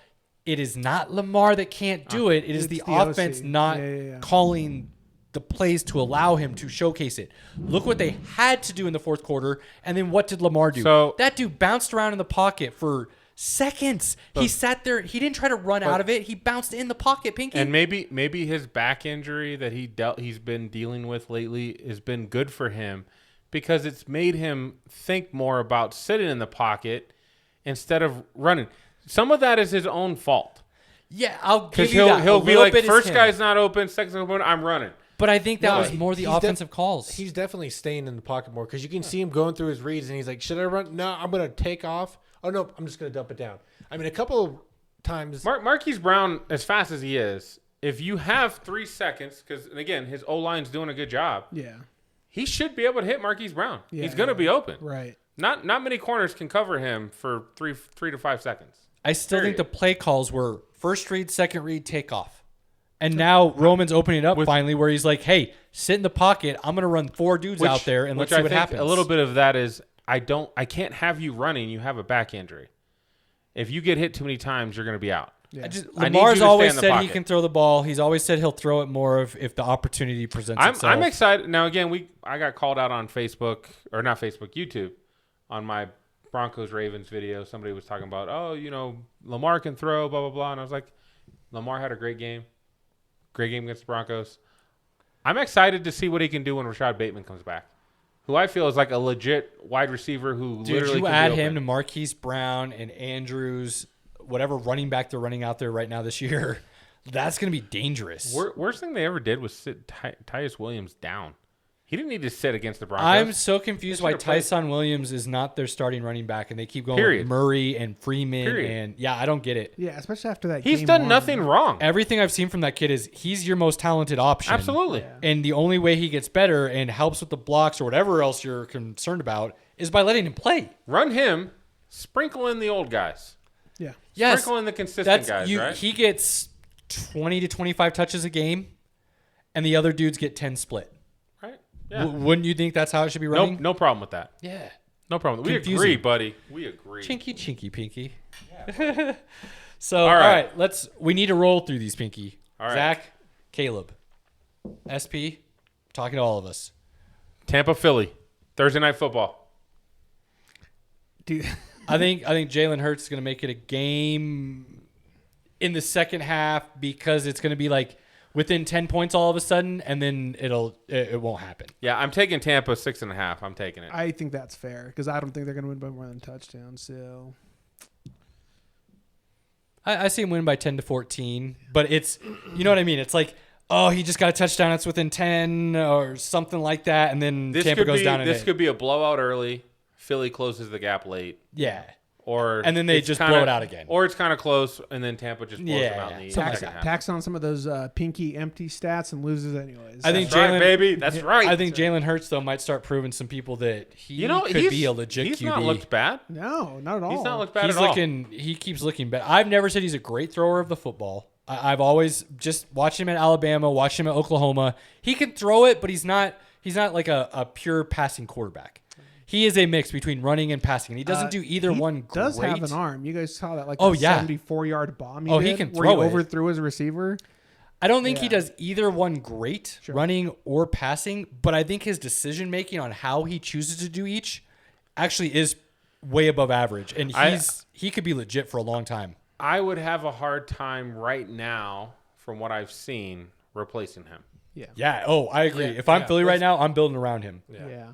It is not Lamar that can't do it. It is It's the the OC. offense not Yeah. calling the plays to allow him to showcase it. Look what they had to do in the fourth quarter, and then what did Lamar do? So- that dude bounced around in the pocket for seconds. He sat there. He didn't try to run out of it. He bounced in the pocket, Pinky. And maybe his back injury that he's been dealing with lately has been good for him because it's made him think more about sitting in the pocket instead of running. Some of that is his own fault yeah, I'll give because you that. he'll A be little like, bit is first him. guy's not open, second's open, I'm running. But I think that No, was more the he's offensive calls. He's definitely staying in the pocket more because you can see him going through his reads and he's like, should I run? No, I'm going to take off. Oh, no, I'm just going to dump it down. I mean, a couple of times. Marquise Brown, as fast as he is, if you have 3 seconds, because again, his O-line's doing a good job, Yeah. he should be able to hit Marquise Brown. Yeah, He's going to be open. Right. Not many corners can cover him for 3 to 5 seconds. I still think the Period. play calls were first read, second read, takeoff. And now Roman's opening it up finally where he's like, hey, sit in the pocket. I'm going to run 4 dudes out there and let's see I what think happens. A little bit of that is I can't have you running. You have a back injury. If you get hit too many times, you're going to be out. Yeah. I just, I need you Lamar's to stay always in the said he pocket. can throw the ball. He's always said he'll throw it more if the opportunity presents itself. I'm excited. Now, again, I got called out on Facebook, or not Facebook, YouTube, on my Broncos-Ravens video. Somebody was talking about, Lamar can throw, blah, blah, blah. And I was like, Lamar had a great game. Great game against the Broncos. I'm excited to see what he can do when Rashad Bateman comes back. who I feel is like a legit wide receiver who Dude, literally you could add be him open. to Marquise Brown and Andrews, whatever running back they're running out there right now this year, that's going to be dangerous. Worst thing they ever did was sit Tyus Williams down. He didn't need to sit against the Broncos. I'm so confused They why should've played. Tyson Williams is not their starting running back, and they keep going Period. with Murray and Freeman. Period. And yeah, I don't get it. Yeah, especially after that. He's game done one. nothing wrong. Everything I've seen from that kid is he's your most talented option. Absolutely. Yeah. And the only way he gets better and helps with the blocks or whatever else you're concerned about is by letting him play. Run him, sprinkle in the old guys. Yeah. Yes, Sprinkle in the consistent that's guys, right? He gets 20 to 25 touches a game, and the other dudes get 10 split. Right? Yeah. Wouldn't you think that's how it should be running? No problem with that. Yeah. No problem. We Confusing. agree, buddy. We agree. Chinky, pinky. So, all right, we need to roll through these, Pinky. All right. Zach, Caleb, SP, talking to all of us. Tampa, Philly, Thursday Night Football. Dude. I think Jalen Hurts is going to make it a game in the second half because it's going to be like within 10 points all of a sudden, and then it won't happen. Yeah, I'm taking Tampa 6.5. I'm taking it. I think that's fair because I don't think they're going to win by more than a touchdown. So I see him win by 10 to 14, but it's, you know what I mean? It's like, oh, he just got a touchdown. It's within 10 or something like that, and then Tampa goes down. This could be a blowout early. Philly closes the gap late. Yeah. And then they just blow it out again. Or it's kind of close, and then Tampa just blows them out in the Something second like half. tax on some of those pinky empty stats and loses anyways. I think That's right, Jalen- baby. That's right. I think Jalen Hurts, though, might start proving some people that he could he's- be a legit He's QB. not looked bad. No, not at all. He's not looked bad at all. He keeps looking better. I've never said he's a great thrower of the football. I've always just watched him at Alabama, watched him at Oklahoma. He can throw it, but he's not like a pure passing quarterback. He is a mix between running and passing, and he doesn't do either one great. Does have an arm. You guys saw that 74-yard bomb. He can where he throw it. overthrew his receiver. I don't think he Yeah. does either one great, running or passing, but I think his decision making on how he chooses to do each actually is way above average, and he could be legit for a long time. I would have a hard time right now, from what I've seen, replacing him. Yeah. Yeah. Oh, I agree. Yeah, If I'm yeah. Philly right now, I'm building around him. Yeah.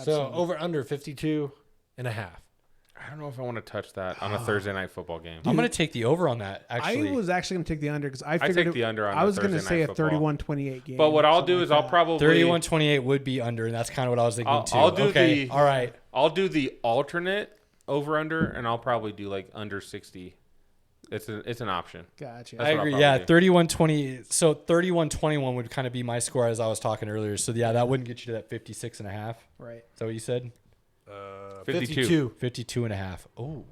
So over under 52.5. I don't know if I want to touch that on a Thursday night football game. I'm going to take the over on that, actually. I was actually going to take the under because I take figured the under on I the was going to Thursday say night a football. 31-28 game. But what I'll something do is like I'll that. probably 31-28 would be under, and that's kind of what I was thinking too. I'll do okay. the- All right. I'll do the alternate over under, and I'll probably do like under 60. It's an option. Gotcha. That's I what I'll agree. probably Yeah, do. 31-20. So 31-21 would kind of be my score as I was talking earlier. So yeah, that wouldn't get you to that 56.5. Is Right. that what you said? 52. 52.5. Oh.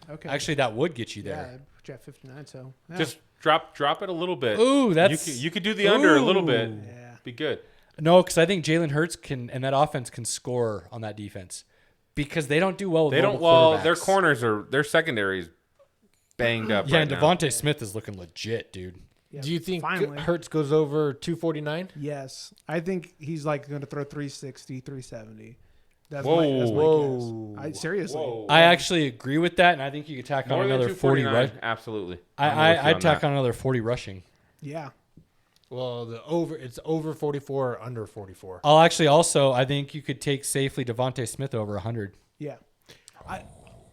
Okay. Actually, that would get you yeah, there. put you at 59. So yeah. Just drop it a little bit. Ooh, that's you could do the under a little bit. Yeah. Be good. No, because I think Jalen Hurts and that offense can score on that defense because they don't do well with They don't. mobile Well, their quarterbacks. corners their secondary is banged up. Yeah, right and now. Devontae Smith is looking legit, dude. Yeah, Do you think finally? Hurts goes over 249? Yes, I think he's like going to throw 360, 370. That's Whoa. my Whoa. guess. Seriously. Whoa. I actually agree with that, and I think you could tack on More than another 40 249. rush. Absolutely. I'm with you I'd tack that. on another 40 rushing. Yeah. Well, it's over 44 or under 44. I'll actually also, I think you could take safely Devontae Smith over 100. Yeah.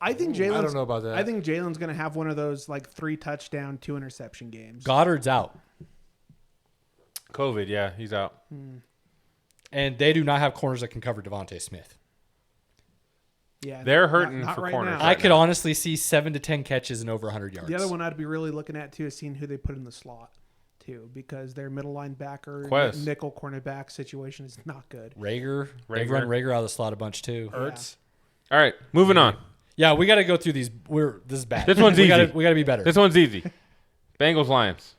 I think Jalen's. I don't know about that. I think Jalen's going to have one of those like 3 touchdown, 2 interception games. Goddard's out, COVID. Yeah, he's out. and they do not have corners that can cover Devontae Smith. Yeah. They're hurting not for right corners. now. I Right could now. honestly see 7 to 10 catches and over 100 yards. The other one I'd be really looking at too is seeing who they put in the slot too, because their middle linebacker, Quest. nickel cornerback situation is not good. Rager. They've Rager. run Rager out of the slot a bunch too. Ertz. All right, moving on. Yeah, we got to go through these. This is bad. This one's we easy. We got to be better. This one's easy. Bengals Lions.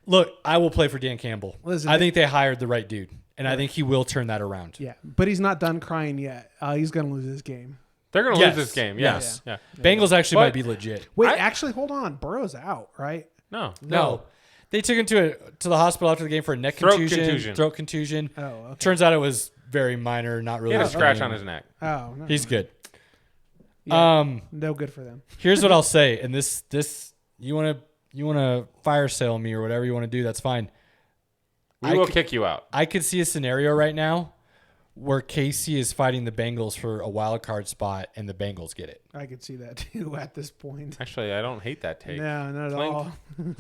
Look, I will play for Dan Campbell. Listen, I think they hired the right dude, and I think he will turn that around. Yeah, but he's not done crying yet. He's going to lose this game. They're gonna Yes. lose this game. Yes. Yeah. Bengals actually But- might be legit. Wait, I- actually, hold on. Burrow's out, right? No. No. They took him to the hospital after the game for a neck Throat contusion, contusion. throat contusion. Oh, okay. Turns out it was very minor, not He really. had a scratch anything. on his neck. Oh, no. He's good. Yeah. No good for them. Here's what I'll say, and this you want to fire sale me or whatever you want to do, that's fine. We will kick you out. I could see a scenario right now where Casey is fighting the Bengals for a wild card spot, and the Bengals get it. I could see that too at this point. Actually, I don't hate that take. No, not at Clink. all.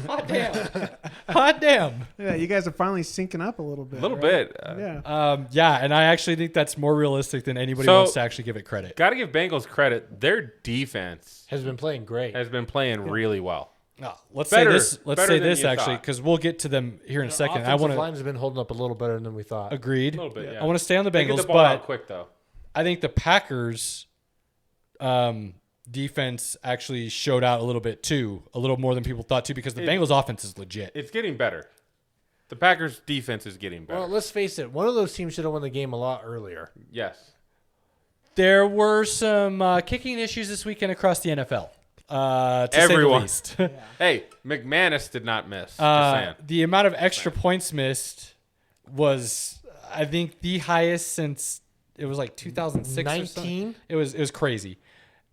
Hot damn! Hot damn! Yeah, you guys are finally syncing up a little bit. A little right? bit. Yeah. Yeah, and I actually think that's more realistic than anybody So- wants to actually give it credit. Got to give Bengals credit. Their defense Has been playing great. has been playing really well. Let's Better- say this. Let's better say than this you actually, thought. because we'll get to them here in a second. I Offensive want to line has been holding up a little better than we thought. agreed. A little bit, yeah. I want to stay on the They get Bengals, the ball out but quick though. I think the Packers defense actually showed out a little bit too, a little more than people thought too, because the Bengals offense is legit. It's getting better. The Packers defense is getting better. Well, let's face it. One of those teams should have won the game a lot earlier. Yes. There were some kicking issues this weekend across the NFL. To Everyone. say the least. Hey, McManus did not miss. Just saying. The amount of extra points missed was, I think, the highest since it was like 2006 or something. 19? It was crazy.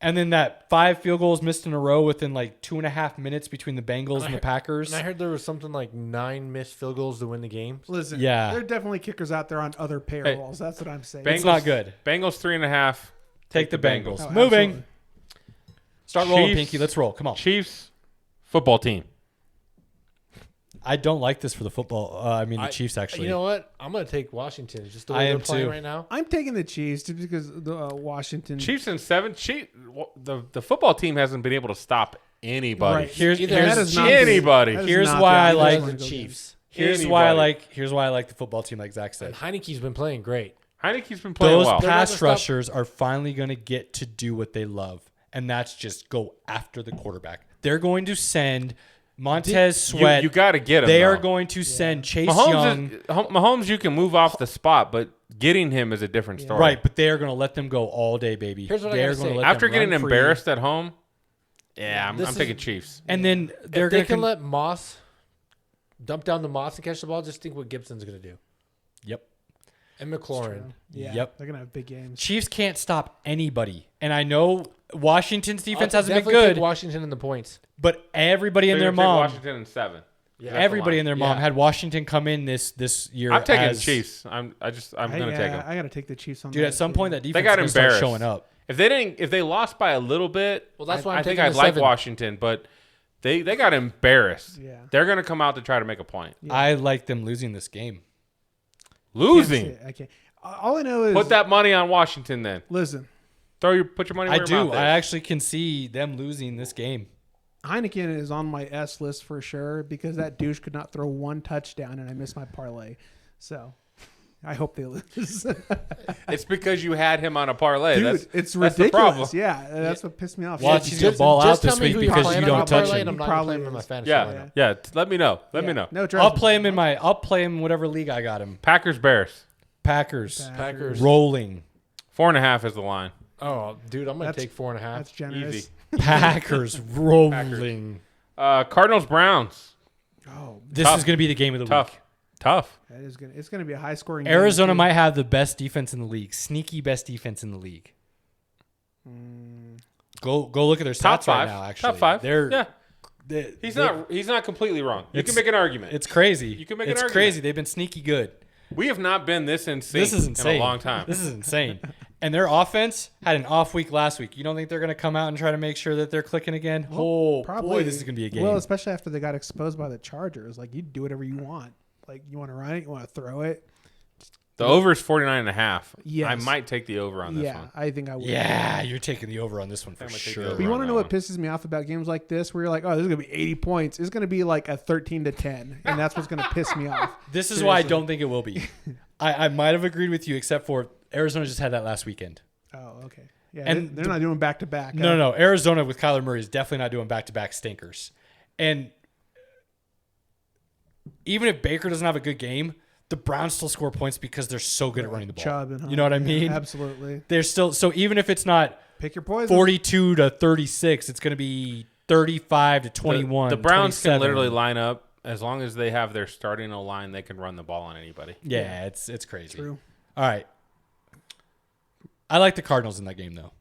And then that 5 field goals missed in a row within like 2.5 minutes between the Bengals and the Packers. And I heard there was something like 9 missed field goals to win the game. Listen, Yeah. there are definitely kickers out there on other payrolls. That's what I'm saying. It's not good. Bengals 3.5. Take the Bengals. Oh, Moving. absolutely. Start rolling, Chiefs. Pinky. Let's roll. Come on. Chiefs football team. I don't like this for the football. The Chiefs, actually. You know what? I'm going to take Washington. Just the I way they're am playing too. right now. I'm taking the Chiefs just because the Washington. Chiefs in 7. The football team hasn't been able to stop anybody. Right. Here's Either here's That is the not Chiefs. the- Anybody. that is Here's not why the I ideal like way to the go Chiefs. Here's Anybody. why I like the football team, like Zach And said. Heineke's been playing great. Heineke's been playing Those well. They're not pass gonna stop- rushers are finally going to get to do what they love, and that's just go after the quarterback. They're going to send Montez Sweat. You got to get him. They are though. going to send Chase Young. Mahomes, you can move off the spot, but getting him is a different story. Right, but they are going to let them go all day, baby. Here's what I They're gotta gonna say. let After them getting run free. embarrassed at home, yeah, I'm This taking is- Chiefs. And then they're If they going can to let Moss dump down the Moss and catch the ball, just think what Gibson's going to do. Yep. And McLaurin. Yeah, Yep. they're gonna have big games. Chiefs can't stop anybody. And I know Washington's defense I'll hasn't been definitely take good, Washington in the points. but everybody So and you're their gonna take mom, Washington in 7. Yeah. That's the everybody line. and their mom Yeah. had Washington come in this year. I'm taking as, Chiefs. I'm gonna take them. I gotta take the Chiefs on Dude, that at some too. point that defense They got is going to start embarrassed. showing up. If they lost by a little bit, Well, that's why I I'm think taking I'd the like 7. Washington, but they got embarrassed. Yeah. They're gonna come out to try to make a point. Yeah. I like them losing this game. Losing. I can't. All I know is Put that money on Washington then. Listen, Put your money where I your do. mouth is. I actually can see them losing this game. Heineken is on my S list for sure because that douche could not throw one touchdown and I missed my parlay. So I hope they lose. It's because you had him on a parlay. Dude, that's, it's that's the ridiculous. problem. Yeah, that's what pissed me off. Watch Yeah, he's gonna ball out Just this tell me week who you're because playing you on don't my touch parlay, him. and I'm not Probably playing him in my is. fantasy Yeah, lineup. yeah. Let me know. Let me know. No, trust I'll me. play him I'll play him in whatever league I got him. Packers Bears. Packers Packers. rolling. 4.5 is the line. Oh, dude, I'm going to That's- take 4.5. That's generous. Easy. Packers rolling. Cardinals Browns. Oh, This Tough. is going to be the game of the Tough. week. Tough. that is gonna. It's gonna be a high scoring. Arizona might have the best defense in the league. Sneaky best defense in the league. Go look at their Top stats right 5. now. Actually, Top 5. They're Yeah. He's not completely wrong. You can It's- make an argument. It's crazy. You can make an it's argument. crazy. They've been sneaky good. We have not been this in sync This is insane. in a long time. This is insane. And their offense had an off week last week. You don't think they're going to come out and try to make sure that they're clicking again? Boy, this is going to be a game. Well, especially after they got exposed by the Chargers. Like you do whatever you want. Like you want to run it, you want to throw it. The over is 49.5. Yes. I might take the over on this Yeah, one. I think I would. yeah, you're taking the over on this one for I'm gonna take the sure. over. But you want to on know that what pisses me off about games like this, where you're like, "Oh, this is gonna be 80 points." It's gonna be like a 13-10, and that's what's gonna piss me off. This is why I Seriously. don't think it will be. I might have agreed with you, except for Arizona just had that last weekend. Oh, okay. Yeah, And they're not doing back to back. No. Arizona with Kyler Murray is definitely not doing back-to-back stinkers. And even if Baker doesn't have a good game, the Browns still score points because they're so good at running the ball. Chubb and You know what I Hunt. mean? Yeah, absolutely. They're still so even if it's not Pick your poison. 42 to 36, it's going to be 35 to 21. The Browns 27. can literally line up as long as they have their starting O-line. They can run the ball on anybody. Yeah, it's crazy. True. All right. I like the Cardinals in that game though.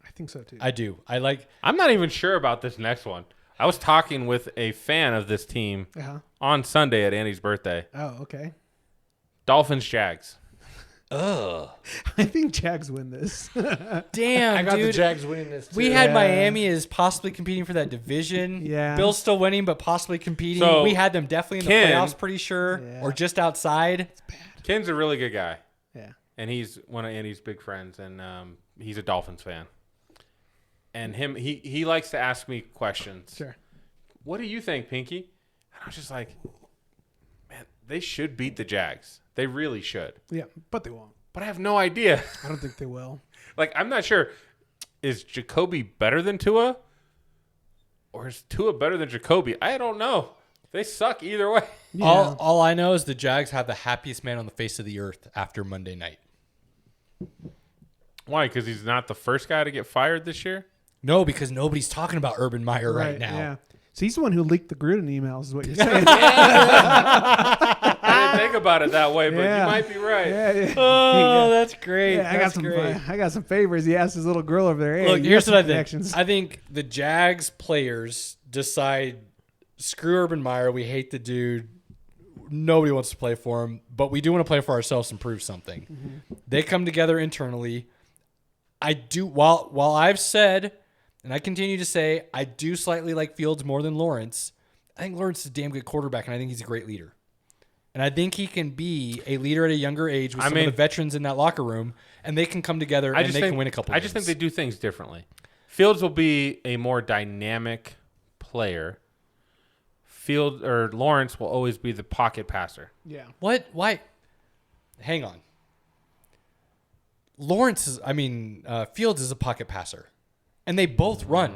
I think so too. I do. I like I'm not even sure about this next one. I was talking with a fan of this team Uh-huh. on Sunday at Andy's birthday, Oh, okay. Dolphins, Jags. Ugh. I think Jags win this. Damn, I got dude. the Jags winning this too. We had Yeah. Miami as possibly competing for that division. Yeah. Bill's still winning, but possibly competing. So, we had them definitely in the Ken- playoffs, pretty sure, Yeah. or just outside. Ken's a really good guy, Yeah. and he's one of Andy's big friends, and he's a Dolphins fan. And he likes to ask me questions. Sure. What do you think, Pinky? And I was just like, man, they should beat the Jags. They really should. Yeah, but they won't. But I have no idea. I don't think they will. Like, I'm not sure. Is Jacoby better than Tua? Or is Tua better than Jacoby? I don't know. They suck either way. Yeah. All I know is the Jags have the happiest man on the face of the earth after Monday night. Why? Because he's not the first guy to get fired this year? No, because nobody's talking about Urban Meyer right now. Yeah. So he's the one who leaked the Gruden emails, is what you're saying. I didn't think about it that way, but Yeah. you might be right. Yeah. Oh, that's great. Yeah, I got some favors. He asked his little girl over there. Hey, Look, you here's got what I some think. connections. I think the Jags players decide, screw Urban Meyer. We hate the dude. Nobody wants to play for him, but we do want to play for ourselves and prove something. Mm-hmm. They come together internally. I do, while I've said, and I continue to say, I do slightly like Fields more than Lawrence. I think Lawrence is a damn good quarterback, and I think he's a great leader. And I think he can be a leader at a younger age with some of the veterans in that locker room, and they can come together and they can win a couple I games. just think they do things differently. Fields will be a more dynamic player. Lawrence will always be the pocket passer. Yeah. What? Why? Hang on. Fields is a pocket passer. And they both run.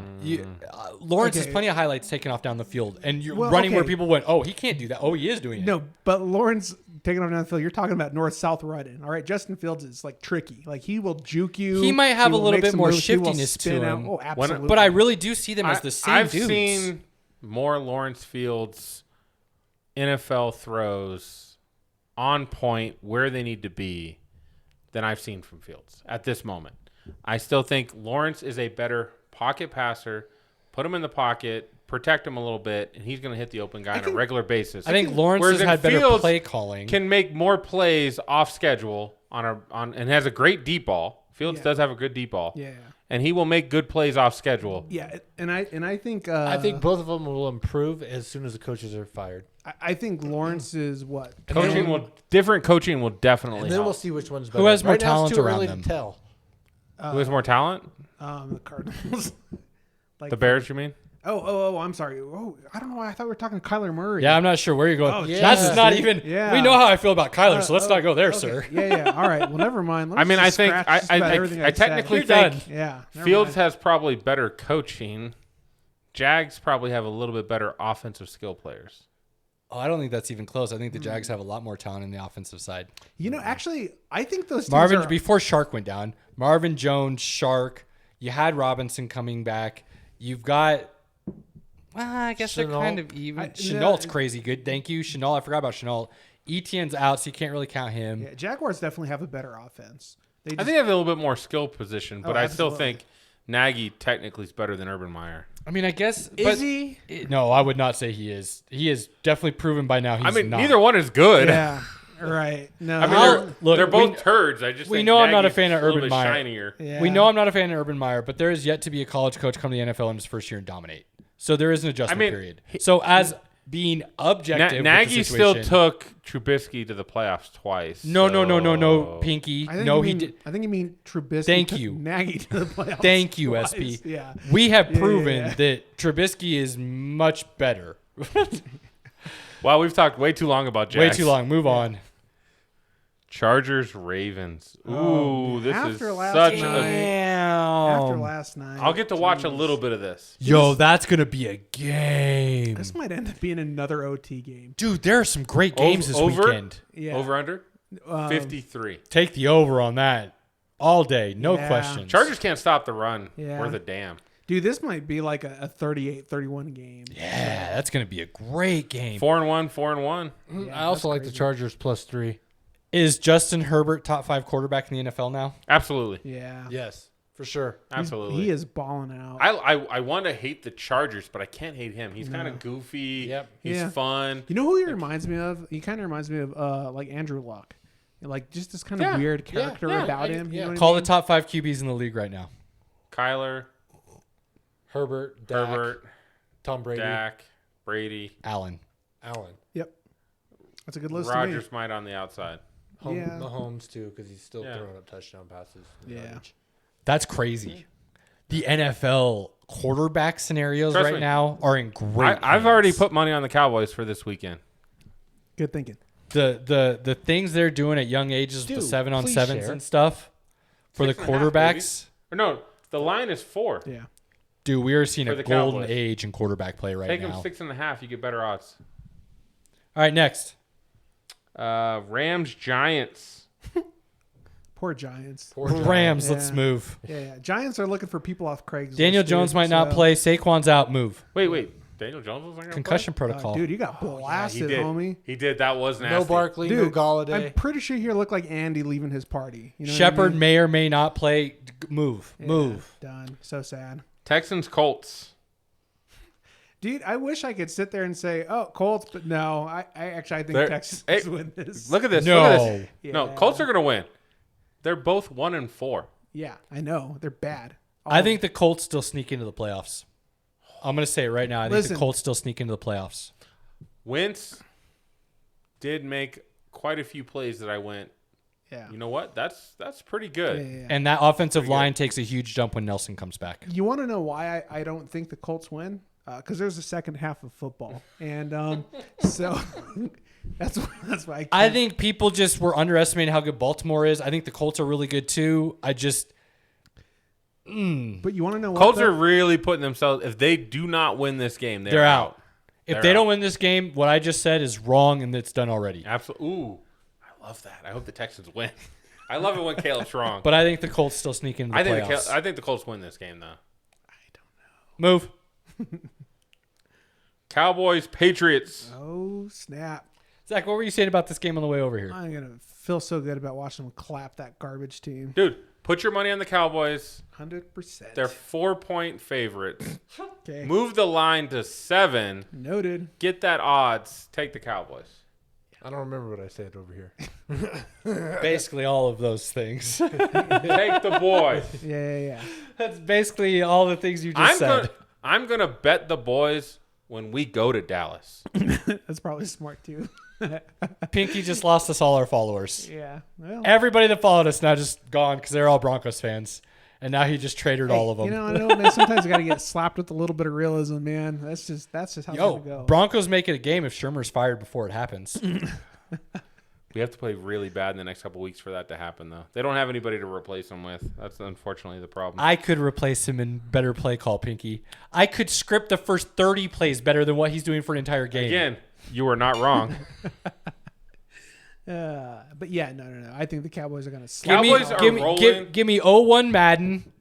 Lawrence has Okay. plenty of highlights taken off down the field. And you're Well, running where okay. people went, oh, he can't do that. Oh, he is doing it. No, but Lawrence taking off down the field, you're talking about north-south running. All right, Justin Fields is like tricky. Like he will juke you. He might have a will little make bit some more moves, he will shiftiness to spin out. him. Oh, absolutely. But I really do see them as the same I've dudes. seen more Lawrence Fields NFL throws on point where they need to be than I've seen from Fields at this moment. I still think Lawrence is a better pocket passer. Put him in the pocket, protect him a little bit, and he's going to hit the open guy on a regular basis. I think Lawrence Whereas has had better Fields play calling. can make more plays off schedule and has a great deep ball. Fields Yeah. does have a good deep ball. Yeah. And he will make good plays off schedule. Yeah, and I think I think both of them will improve as soon as the coaches are fired. I think Lawrence is what Different coaching will definitely And then help. we'll see which one's better. has more Right now, it's talent too around early them? to tell. Who has more talent? the Cardinals. Like The Bears, you mean? Oh, I'm sorry. Oh, I don't know why I thought we were talking Kyler Murray. Yeah, I'm not sure where you're going. Oh, That's yeah. not even. Yeah. We know how I feel about Kyler, so let's not go there, Okay. sir. Yeah. All right. Well, never mind. I mean, I Let's think scratch I just about everything said. technically You're think done. Yeah. never Fields mind. has probably better coaching. Jags probably have a little bit better offensive skill players. Oh, I don't think that's even close. I think the Jags have a lot more talent in the offensive side. You know, actually, I think those teams Marvin, are, before Shark went down, Marvin Jones, Shark. You had Robinson coming back. You've got. Well, I guess they're Chenault. kind of even. I- Chenault's yeah. crazy good. Thank you, Chenault. I forgot about Chenault. Etienne's out, so you can't really count him. Yeah, Jaguars definitely have a better offense. They I just, think they have a little bit more skill position, but Oh, I still absolutely. think Nagy technically is better than Urban Meyer. I mean, I guess. Is but- he? No, I would not say he is. He is definitely proven by now he's I mean, not. neither one is good. Yeah. Right. No. I mean, I'll- look, they're both we- turds. I just we think know I'm not a Nagy's fan of a little Urban bit Meyer. shinier. yeah. We know I'm not a fan of Urban Meyer, but there is yet to be a college coach come to the NFL in his first year and dominate. So there is an adjustment period. So as being objective, with the Nagy still situation- took Trubisky to the playoffs twice. No, so- Pinky. I think No, you he mean, did. I think you mean Trubisky. Thank took you. Nagy to the playoffs. Thank you, twice. SP. Yeah. We have Yeah, proven yeah. that Trubisky is much better. Wow, we've talked way too long about Way Jags. too long. Move on. Chargers, Ravens. Ooh, Oh, this after is last such night- a. After Damn. last night, I'll get to watch a geez. little bit of this. Yo, that's gonna be a game, This might end up being another OT game. dude. There are some great games this Over? weekend. Yeah. Over under 53. Take the over on that all day, no Yeah. questions. Chargers can't stop the run. Yeah. Worth a damn. Dude, this might be like a 38-31 game. Yeah, that's gonna be a great game. 4-1, 4-1. Yeah, I also that's like the crazy. Chargers +3. Is Justin Herbert top 5 quarterback in the NFL now? Absolutely. Yeah. Yes, for sure. Absolutely. He is balling out. I want to hate the Chargers, but I can't hate him. He's kind of goofy. Yep. He's Yeah. fun. You know who he reminds me of? He kind of reminds me of like Andrew Luck. Like just this kind of weird character about him. You know what Call I mean? the top 5 QBs in the league right now. Kyler, Herbert, Dak, Herbert, Tom Brady, Dak, Brady, Allen. Allen. Yep. That's a good list Rodgers might on the outside. Yeah. Mahomes too, because he's still throwing up touchdown passes. Yeah. That's crazy. The NFL quarterback scenarios Trust right me. now are in great I've already hands. put money on the Cowboys for this weekend. to me. Good thinking. The things they're doing at young ages with the Dude, 7-on-7s share. and stuff for the 6.5, quarterbacks. Or no, the line is 4. Yeah. Dude, we are seeing For a the golden Cowboys. age in quarterback play right Take now. them 6.5, you get better odds. All right, next. Rams, Giants. Poor Giants. Poor Giants. Rams, let's Yeah. move. Yeah. Giants are looking for people off Craigslist. Daniel dude, Jones might not so- play. Saquon's out. Move. Wait. Daniel Jones was not going to Concussion Oh, protocol. dude, you got blasted, homie. He did. That was nasty. No Barkley, no Dude, Galladay. I'm pretty sure he looked like Andy leaving his party. You know what I Shepard mean? may or may not play. Move. Yeah, Move. Done. So sad. Texans, Colts. Dude, I wish I could sit there and say, "Oh, Colts," but no. I think They're- Texans Hey, win this. Look at this. No. Look at this. No, Yeah. Colts are going to win. They're both 1-4. Yeah, I know they're bad. I think the Colts still sneak into the playoffs. I'm going to say it right now. I think Listen. the Colts still sneak into the playoffs. Wentz did make quite a few plays that I went, yeah. you know what? That's pretty Yeah, good. yeah, yeah. And that offensive Pretty good. line takes a huge jump when Nelson comes back. You want to know why I don't think the Colts win? Because there's a second half of football, and so that's why I think people just were underestimating how good Baltimore is. I think the Colts are really good too. I just But you want to know what? Colts though? are really putting themselves, if they do not win this game, they're out. If They're they out. don't win this game, what I just said is wrong and it's done already. Absolutely. Ooh, I love that. I hope the Texans win. I love it when Caleb's wrong. But I think the Colts still sneak into the playoffs. I think the Colts win this game, though. Move. Cowboys, Patriots. Oh snap! Zach, what were you saying about this game on the way over here? I'm gonna feel so good about watching them clap that garbage team. Dude, put your money on the Cowboys. 100%. They're 4-point favorites. Okay. Move the line to 7. Noted. Get that odds. Take the Cowboys. I don't remember what I said over here. Basically all of those things. Take the boys. Yeah. That's basically all the things you just said. I'm gonna bet the boys when we go to Dallas. That's probably smart too. Pinky just lost us all our followers. Yeah. Well, Everybody that followed us now just gone because they're all Broncos fans. And now he just traded all of them. You know, I know, man. Sometimes you got to get slapped with a little bit of realism, man. That's just how it's gonna go. Broncos make it a game if Shermer's fired before it happens. We have to play really bad in the next couple weeks for that to happen, though. They don't have anybody to replace him with. That's unfortunately the problem. I could replace him in better play call, Pinky. I could script the first 30 plays better than what he's doing for an entire game. Again, you are not wrong. But yeah, no. I think the Cowboys are gonna Give slap. me, Cowboys are give me, rolling. give me 0-1 Madden.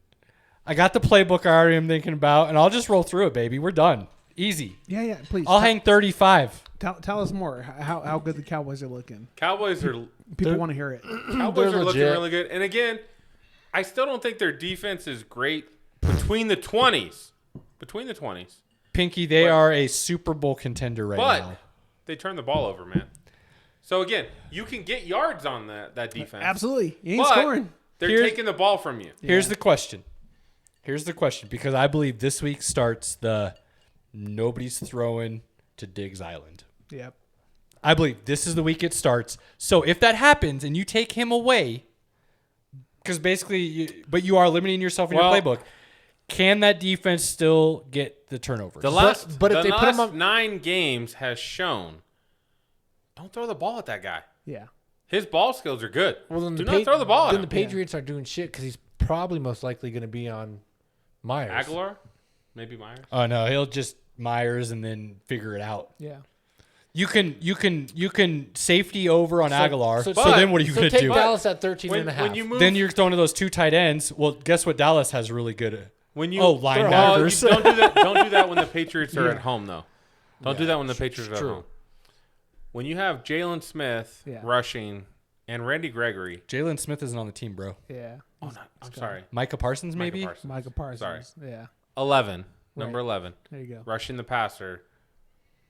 I got the playbook I already am thinking about, and I'll just roll through it, baby. We're done. Easy. Yeah. Please. I'll hang 35. Tell us more. How good the Cowboys are looking. Cowboys are People want to hear it. Cowboys They're are looking legit. really good. And again, I still don't think their defense is great between the 20s. Between the 20s. Pinky, they But- are a Super Bowl contender right But now. they turn the ball over, man. So again, you can get yards on that defense. Absolutely. You ain't But scoring. they're Here's- taking the ball from you. Here's the question. Because I believe this week starts the nobody's throwing to Diggs Island. Yep. I believe this is the week it starts. So if that happens and you take him away, because basically, but you are limiting yourself in Well- your playbook, can that defense still get the turnovers? The last, but if the they put last him up- 9 games has shown, don't throw the ball at that guy. Yeah. His ball skills are good. Well, then Do the not throw the ball at Then him. the Patriots are doing shit because he's probably most likely going to be on Myers. Aguilar, maybe Myers. Oh no, he'll just Myers and then figure it out. Yeah. You can safety over on Aguilar. So, but- then what are you going to take do? Dallas at 13 and a half. When you move, Then you're throwing to those two tight ends. Well, guess what? Dallas has really good. when you linebackers. don't do that. Don't do that when the Patriots are at home, though. Don't do that when the Patriots are at true. home. When you have Jalen Smith Yeah. rushing and Randy Gregory. Jalen Smith isn't on the team, bro. Yeah. Oh, no, I'm sorry. Micah Parsons, maybe. Micah Parsons. Micah Parsons. Sorry. Yeah. 11, number 11, There you go. rushing the passer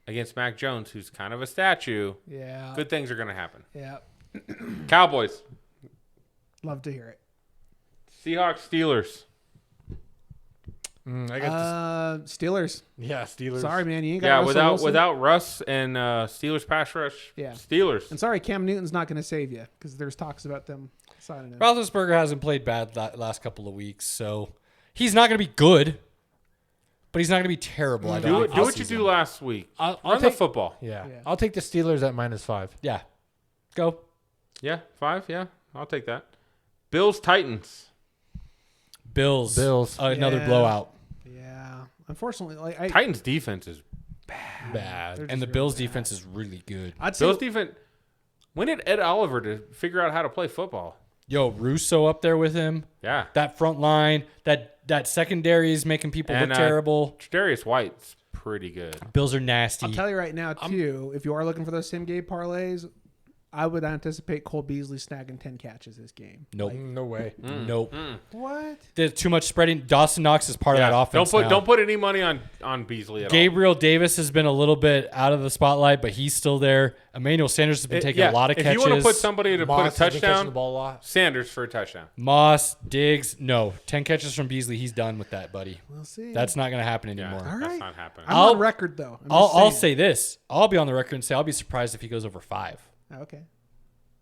against Mac Jones, who's kind of a statue. Yeah. Good things are going to happen. Yeah. Cowboys. Love to hear it. Seahawks, Steelers. I got Steelers. Steelers. Sorry, man, you ain't got Yeah, Russell Wilson. without Russ and Steelers pass rush. Yeah. Steelers. And sorry, Cam Newton's not going to save you because there's talks about them signing him. Roethlisberger hasn't played bad last couple of weeks, so he's not going to be good, but he's not going to be terrible. I Do don't it. think Do this what you season. do last week. I'll Run the take football. Yeah. Yeah. I'll take the Steelers at -5. Yeah, go. Yeah, 5. Yeah, I'll take that. Bills, Titans. Bills. Another Yeah. blowout. Yeah. Unfortunately, Titans defense is Bad. They're And the just Bills really bad. defense is really good. I'd say Bills defense. When did Ed Oliver to figure out how to play football? Yo, Russo up there with him. Yeah, That front line, that secondary is making people And, look terrible. Darius White's pretty good. Bills are nasty. I'll tell you right now, too, if you are looking for those same game parlays, I would anticipate Cole Beasley snagging 10 catches this game. Nope. No way. Nope. What? There's too much spreading. Dawson Knox is part of that offense. Don't put any money on Beasley at all. Gabriel Davis has been a little bit out of the spotlight, but he's still there. Emmanuel Sanders has been taking a lot of catches. If you want to put somebody to Moss put a has been catching the touchdown, ball a lot. Sanders for a touchdown. Moss, Diggs, no. 10 catches from Beasley. He's done with that, buddy. We'll see. That's not going to happen Yeah, anymore. All that's right. not happening. I'm I'll- on record, though. I'll say this. I'll be on the record and say I'll be surprised if he goes over 5. Okay.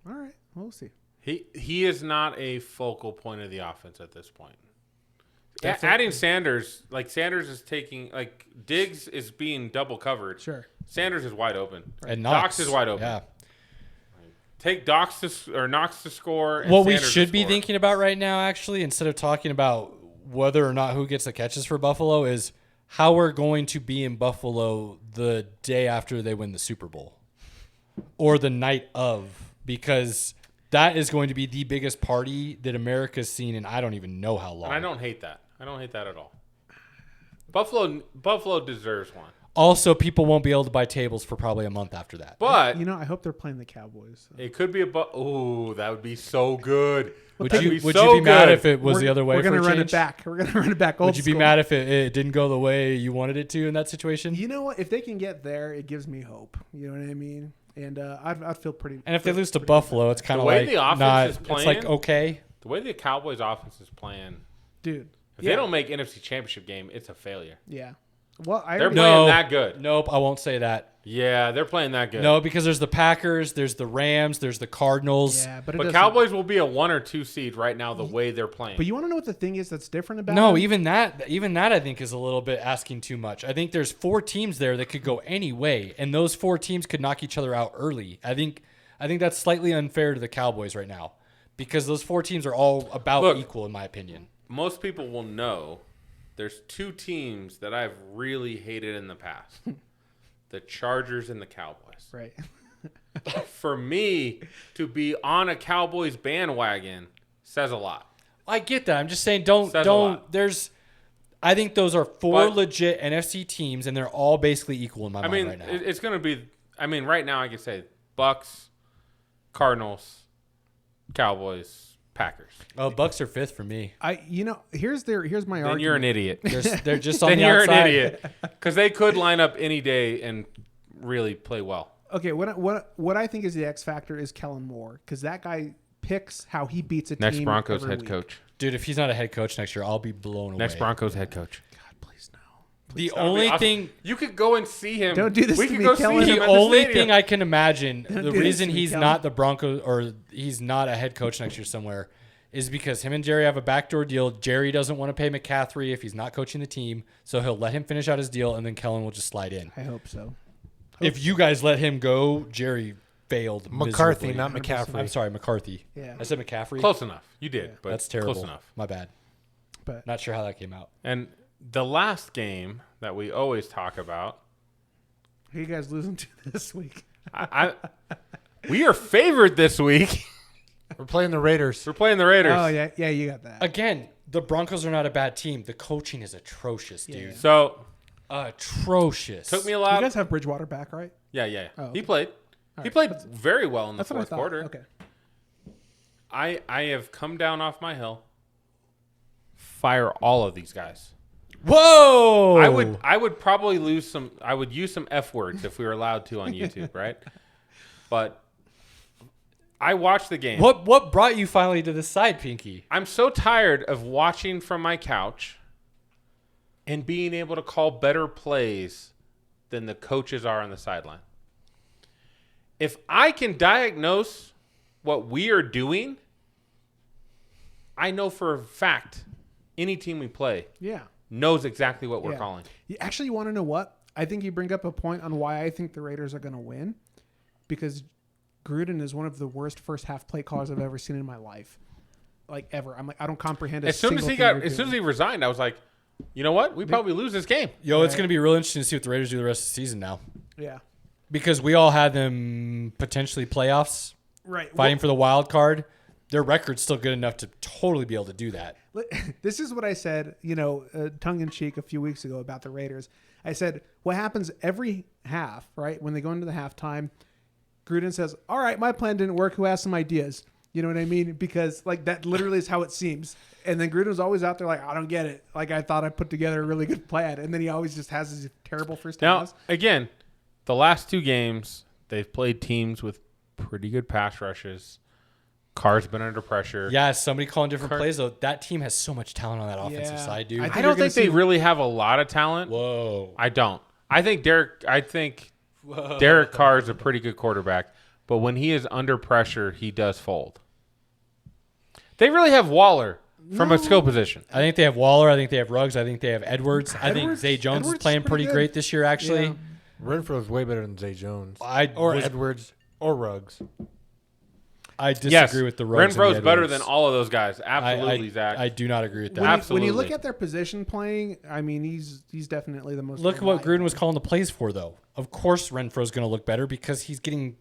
All right. We'll see. He is not a focal point of the offense at this point. Definitely. Adding Sanders, like Sanders is taking, like Diggs is being double covered. Sure. Sanders is wide open. And Knox is wide open. Yeah. Take Knox to score. And What we Sanders to should be score. thinking about right now, actually, instead of talking about whether or not who gets the catches for Buffalo, is how we're going to be in Buffalo the day after they win the Super Bowl or the night of, because that is going to be the biggest party that America's seen in I don't even know how long. And I don't hate that. I don't hate that at all. Buffalo deserves one. Also, people won't be able to buy tables for probably a month after that. But You know, I hope they're playing the Cowboys. it could be ooh, that would be so good. Would That'd you be would so you be mad good. if it was the other way We're for gonna a run change? it back. We're gonna run it back. Old Would you be school. mad if it didn't go the way you wanted it to in that situation? You know what? If they can get there, it gives me hope. You know what I mean? And I'd feel pretty. And if they lose to pretty Buffalo, good it's kind The of way like the offense not. is It's playing- like okay. The way the Cowboys offense is playing, dude. if they don't make NFC Championship game, it's a failure. Yeah. Well, I They're already- playing that good. Nope, I won't say that. Yeah, they're playing that good. No, because there's the Packers, there's the Rams, there's the Cardinals. Yeah, but it But doesn't- Cowboys will be a 1 or 2 seed right now the way they're playing. But you want to know what the thing is that's different about? No, them? even that I think is a little bit asking too much. I think there's 4 teams there that could go any way, and those 4 teams could knock each other out early. I think that's slightly unfair to the Cowboys right now because those 4 teams are all about Look. equal in my opinion. Most people will know there's 2 teams that I've really hated in the past. The Chargers and the Cowboys. right. For me to be on a Cowboys bandwagon says a lot. I get that. I'm just saying Says a lot. I think those are 4 But- legit NFC teams and they're all basically equal in my I mind mean, right now. it's going to be right now I can say Bucks, Cardinals, Cowboys, Packers. Oh, Bucks are 5th for me. Here's my Then argument. you're an idiot. They're just on Then the you're outside. an idiot. Because they could line up any day and really play well. Okay, what I think is the X factor is Kellen Moore because that guy picks how he beats a Next team. Broncos every head week. coach. Dude, if he's not a head coach next year, I'll be blown away. Next Broncos head coach. God, please no. The That would be only awesome. thing You could go and see him. Don't do this We to could me, go Kellen. see him the at only stadium. thing I can imagine, Don't the do this reason to me, he's Kellen. not the Broncos or he's not a head coach next year somewhere is because him and Jerry have a backdoor deal. Jerry doesn't want to pay McCaffrey if he's not coaching the team, so he'll let him finish out his deal, and then Kellen will just slide in. I hope so. If you guys let him go, Jerry failed McCarthy, miserably. not McCaffrey. I'm sorry, McCarthy. Yeah. I said McCaffrey. Close enough. You did, but That's terrible. Close enough. My bad. But Not sure how that came out. And the last game that we always talk about, who you guys losing to this week? we are favored this week. We're playing the Raiders. We're playing the Raiders. Oh yeah, you got that. Again, the Broncos are not a bad team. The coaching is atrocious, dude. Yeah. So Atrocious. took me a You lot. guys have Bridgewater back, right? Yeah. Oh, He okay. played. All He right. played very well in the That's what I fourth thought. quarter. Okay. I have come down off my hill. Fire all of these guys. Whoa! I would probably lose some. I would use some F words if we were allowed to on YouTube, right? But I watched the game. What brought you finally to this side, Pinky? I'm so tired of watching from my couch and being able to call better plays than the coaches are on the sideline. If I can diagnose what we are doing, I know for a fact any team we play knows exactly what we're calling. You actually want to know what? I think you bring up a point on why I think the Raiders are going to win, because Gruden is one of the worst first half play callers I've ever seen in my life, like ever. I'm like, I don't comprehend. As soon as he resigned, I was like, you know what? We probably lose this game. Yo, it's going to be real interesting to see what the Raiders do the rest of the season now. Yeah. Because we all had them potentially playoffs, fighting for the wild card. Their record's still good enough to totally be able to do that. This is what I said, tongue in cheek a few weeks ago about the Raiders. I said, what happens every half, right? When they go into the halftime, Gruden says, all right, my plan didn't work. Who has some ideas? You know what I mean? Because that literally is how it seems. And then Gruden was always out there like, I don't get it. Like, I thought I put together a really good plan. And then he always just has these terrible first halves. Now, again, the last two games, they've played teams with pretty good pass rushes. Carr's been under pressure. Yeah, somebody calling different plays, though. That team has so much talent on that offensive side, dude. I don't think they really have a lot of talent. Whoa. I don't. I think Derek Carr is a pretty good quarterback, but when he is under pressure, he does fold. They really have Waller from a skill position. I think they have Waller. I think they have Ruggs. I think they have Edwards. I think Zay Jones is playing pretty great this year, actually. Yeah. Renfro's way better than Zay Jones. Edwards or Ruggs. I disagree with the Ruggs. Renfro's better than all of those guys. Absolutely, Zach. I do not agree with that. Absolutely. When you look at their position playing, I mean, he's definitely the most. Look at what Gruden was calling the plays for, though. Of course, Renfro's going to look better because he's getting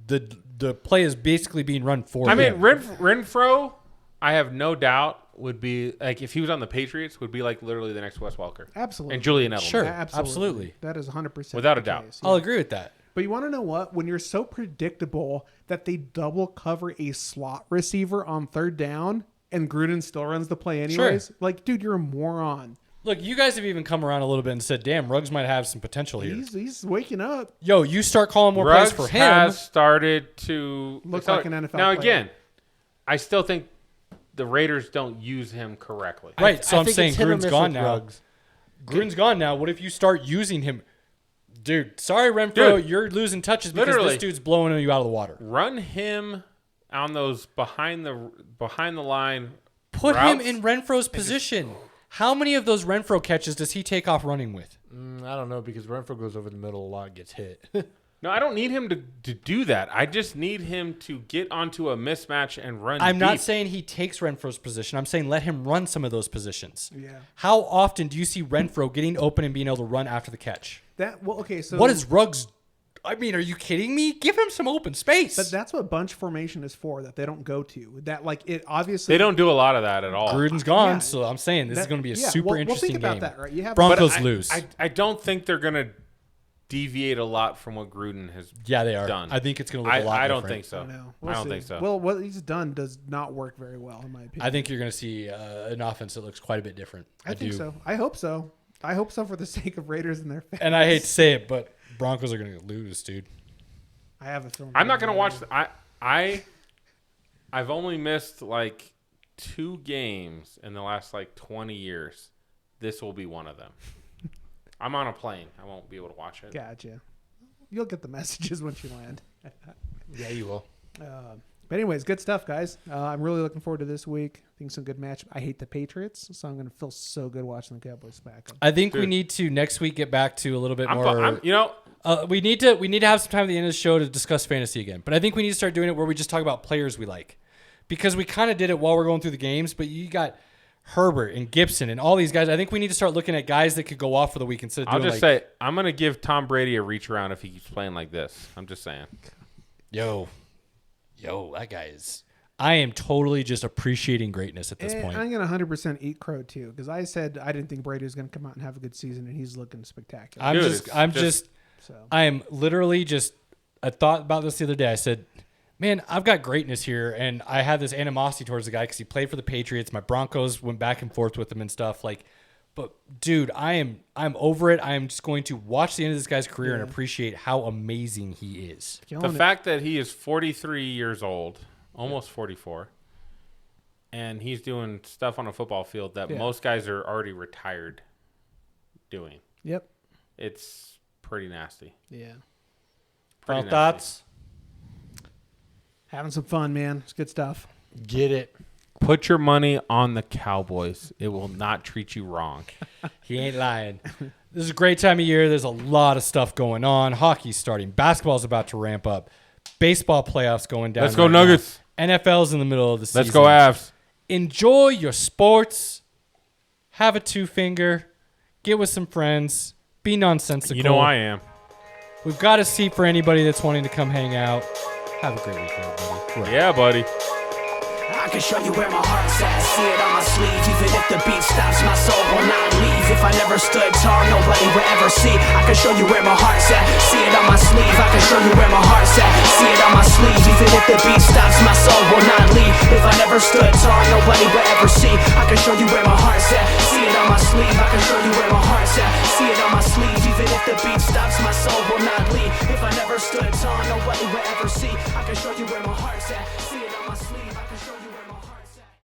the play is basically being run for him. I mean, Renfro, I have no doubt would be like if he was on the Patriots, would be like literally the next Wes Welker. Absolutely. And Julian Edelman. Sure, absolutely. That is 100% without a doubt. I'll agree with that. But you want to know what? When you're so predictable that they double cover a slot receiver on third down and Gruden still runs the play anyways, like, dude, you're a moron. Look, you guys have even come around a little bit and said, damn, Ruggs might have some potential here. He's waking up. Yo, you start calling more Ruggs plays for him. has started to look like an NFL Now, player. again, I still think the Raiders don't use him correctly. Right, so I'm think saying it's hit or Gruden's miss gone with now. Ruggs. Gruden's gone now. What if you start using him? Dude, sorry, Renfro, you're losing touches because this dude's blowing you out of the water. Run him on those behind the line. Put routes. him in Renfro's position. How many of those Renfro catches does he take off running with? I don't know, because Renfro goes over the middle a lot and gets hit. No, I don't need him to do that. I just need him to get onto a mismatch and run I'm not deep. saying he takes Renfro's position. I'm saying let him run some of those positions. Yeah. How often do you see Renfro getting open and being able to run after the catch? So What is Ruggs? I mean, are you kidding me? Give him some open space. But that's what bunch formation is for, that they don't go to. That, like, it obviously They don't do a lot of that at all. Gruden's gone, Yeah. so I'm saying this is going to be a super interesting think about game. that, right? You have Broncos lose. I don't think they're going to deviate a lot from what Gruden has Yeah, they are. done. I think it's going to look a lot I don't different. think so. I know. I don't think so. Well, what he's done does not work very well, in my opinion. I think you're going to see an offense that looks quite a bit different. I think so. I hope so. I hope so for the sake of Raiders and their fans. And I hate to say it, but Broncos are going to lose, dude. I have a feeling. I'm not going to watch. I've only missed like 2 games in the last like 20 years. This will be one of them. I'm on a plane. I won't be able to watch it. Gotcha. You'll get the messages once you land. Yeah, you will. But anyways, good stuff, guys. I'm really looking forward to this week. I think some good match. I hate the Patriots, so I'm going to feel so good watching the Cowboys smack them. I think we need to next week get back to a little bit more. We need to have some time at the end of the show to discuss fantasy again. But I think we need to start doing it where we just talk about players we like, because we kind of did it while we're going through the games. But you got Herbert and Gibson and all these guys. I think we need to start looking at guys that could go off for the week instead of I'll doing just say I'm going to give Tom Brady a reach around if he keeps playing like this. I'm just saying. Yo, that guy is. I am totally just appreciating greatness at this point. I'm going to 100% eat crow too, because I said I didn't think Brady was going to come out and have a good season, and he's looking spectacular. I am literally just. I thought about this the other day. I said, man, I've got greatness here, and I had this animosity towards the guy because he played for the Patriots. My Broncos went back and forth with him and stuff. Like, But dude, I'm over it. I am just going to watch the end of this guy's career and appreciate how amazing he is. The fact that he is 43 years old, almost 44, and he's doing stuff on a football field that most guys are already retired doing. Yep. It's pretty nasty. Yeah. Final nasty. thoughts? Having some fun, man. It's good stuff. Get it. Put your money on the Cowboys. It will not treat you wrong. He ain't lying. This is a great time of year. There's a lot of stuff going on. Hockey's starting. Basketball's about to ramp up. Baseball playoffs going down. Let's go right Nuggets. now. NFL's in the middle of the season. Let's go Avs. Enjoy your sports. Have a 2-finger. Get with some friends. Be nonsensical. You know I am. We've got a seat for anybody that's wanting to come hang out. Have a great weekend, buddy. Yeah, buddy. I can show you where my heart's at, see it on my sleeve. Even if the beat stops, my soul will not leave. If I never stood tall, nobody will ever see. I can show you where my heart's at, see it on my sleeve. I can show you where my heart's at, see it on my sleeve. Even if the beat stops, my soul will not leave. If I never stood tall, nobody will ever see. I can show you where my heart's at, see it on my sleeve. I can show you where my heart's at, see it on my sleeve. Even if the beat stops, my soul will not leave. If I never stood tall, nobody will ever see. I can show you where my heart's at, see it on my sleeve.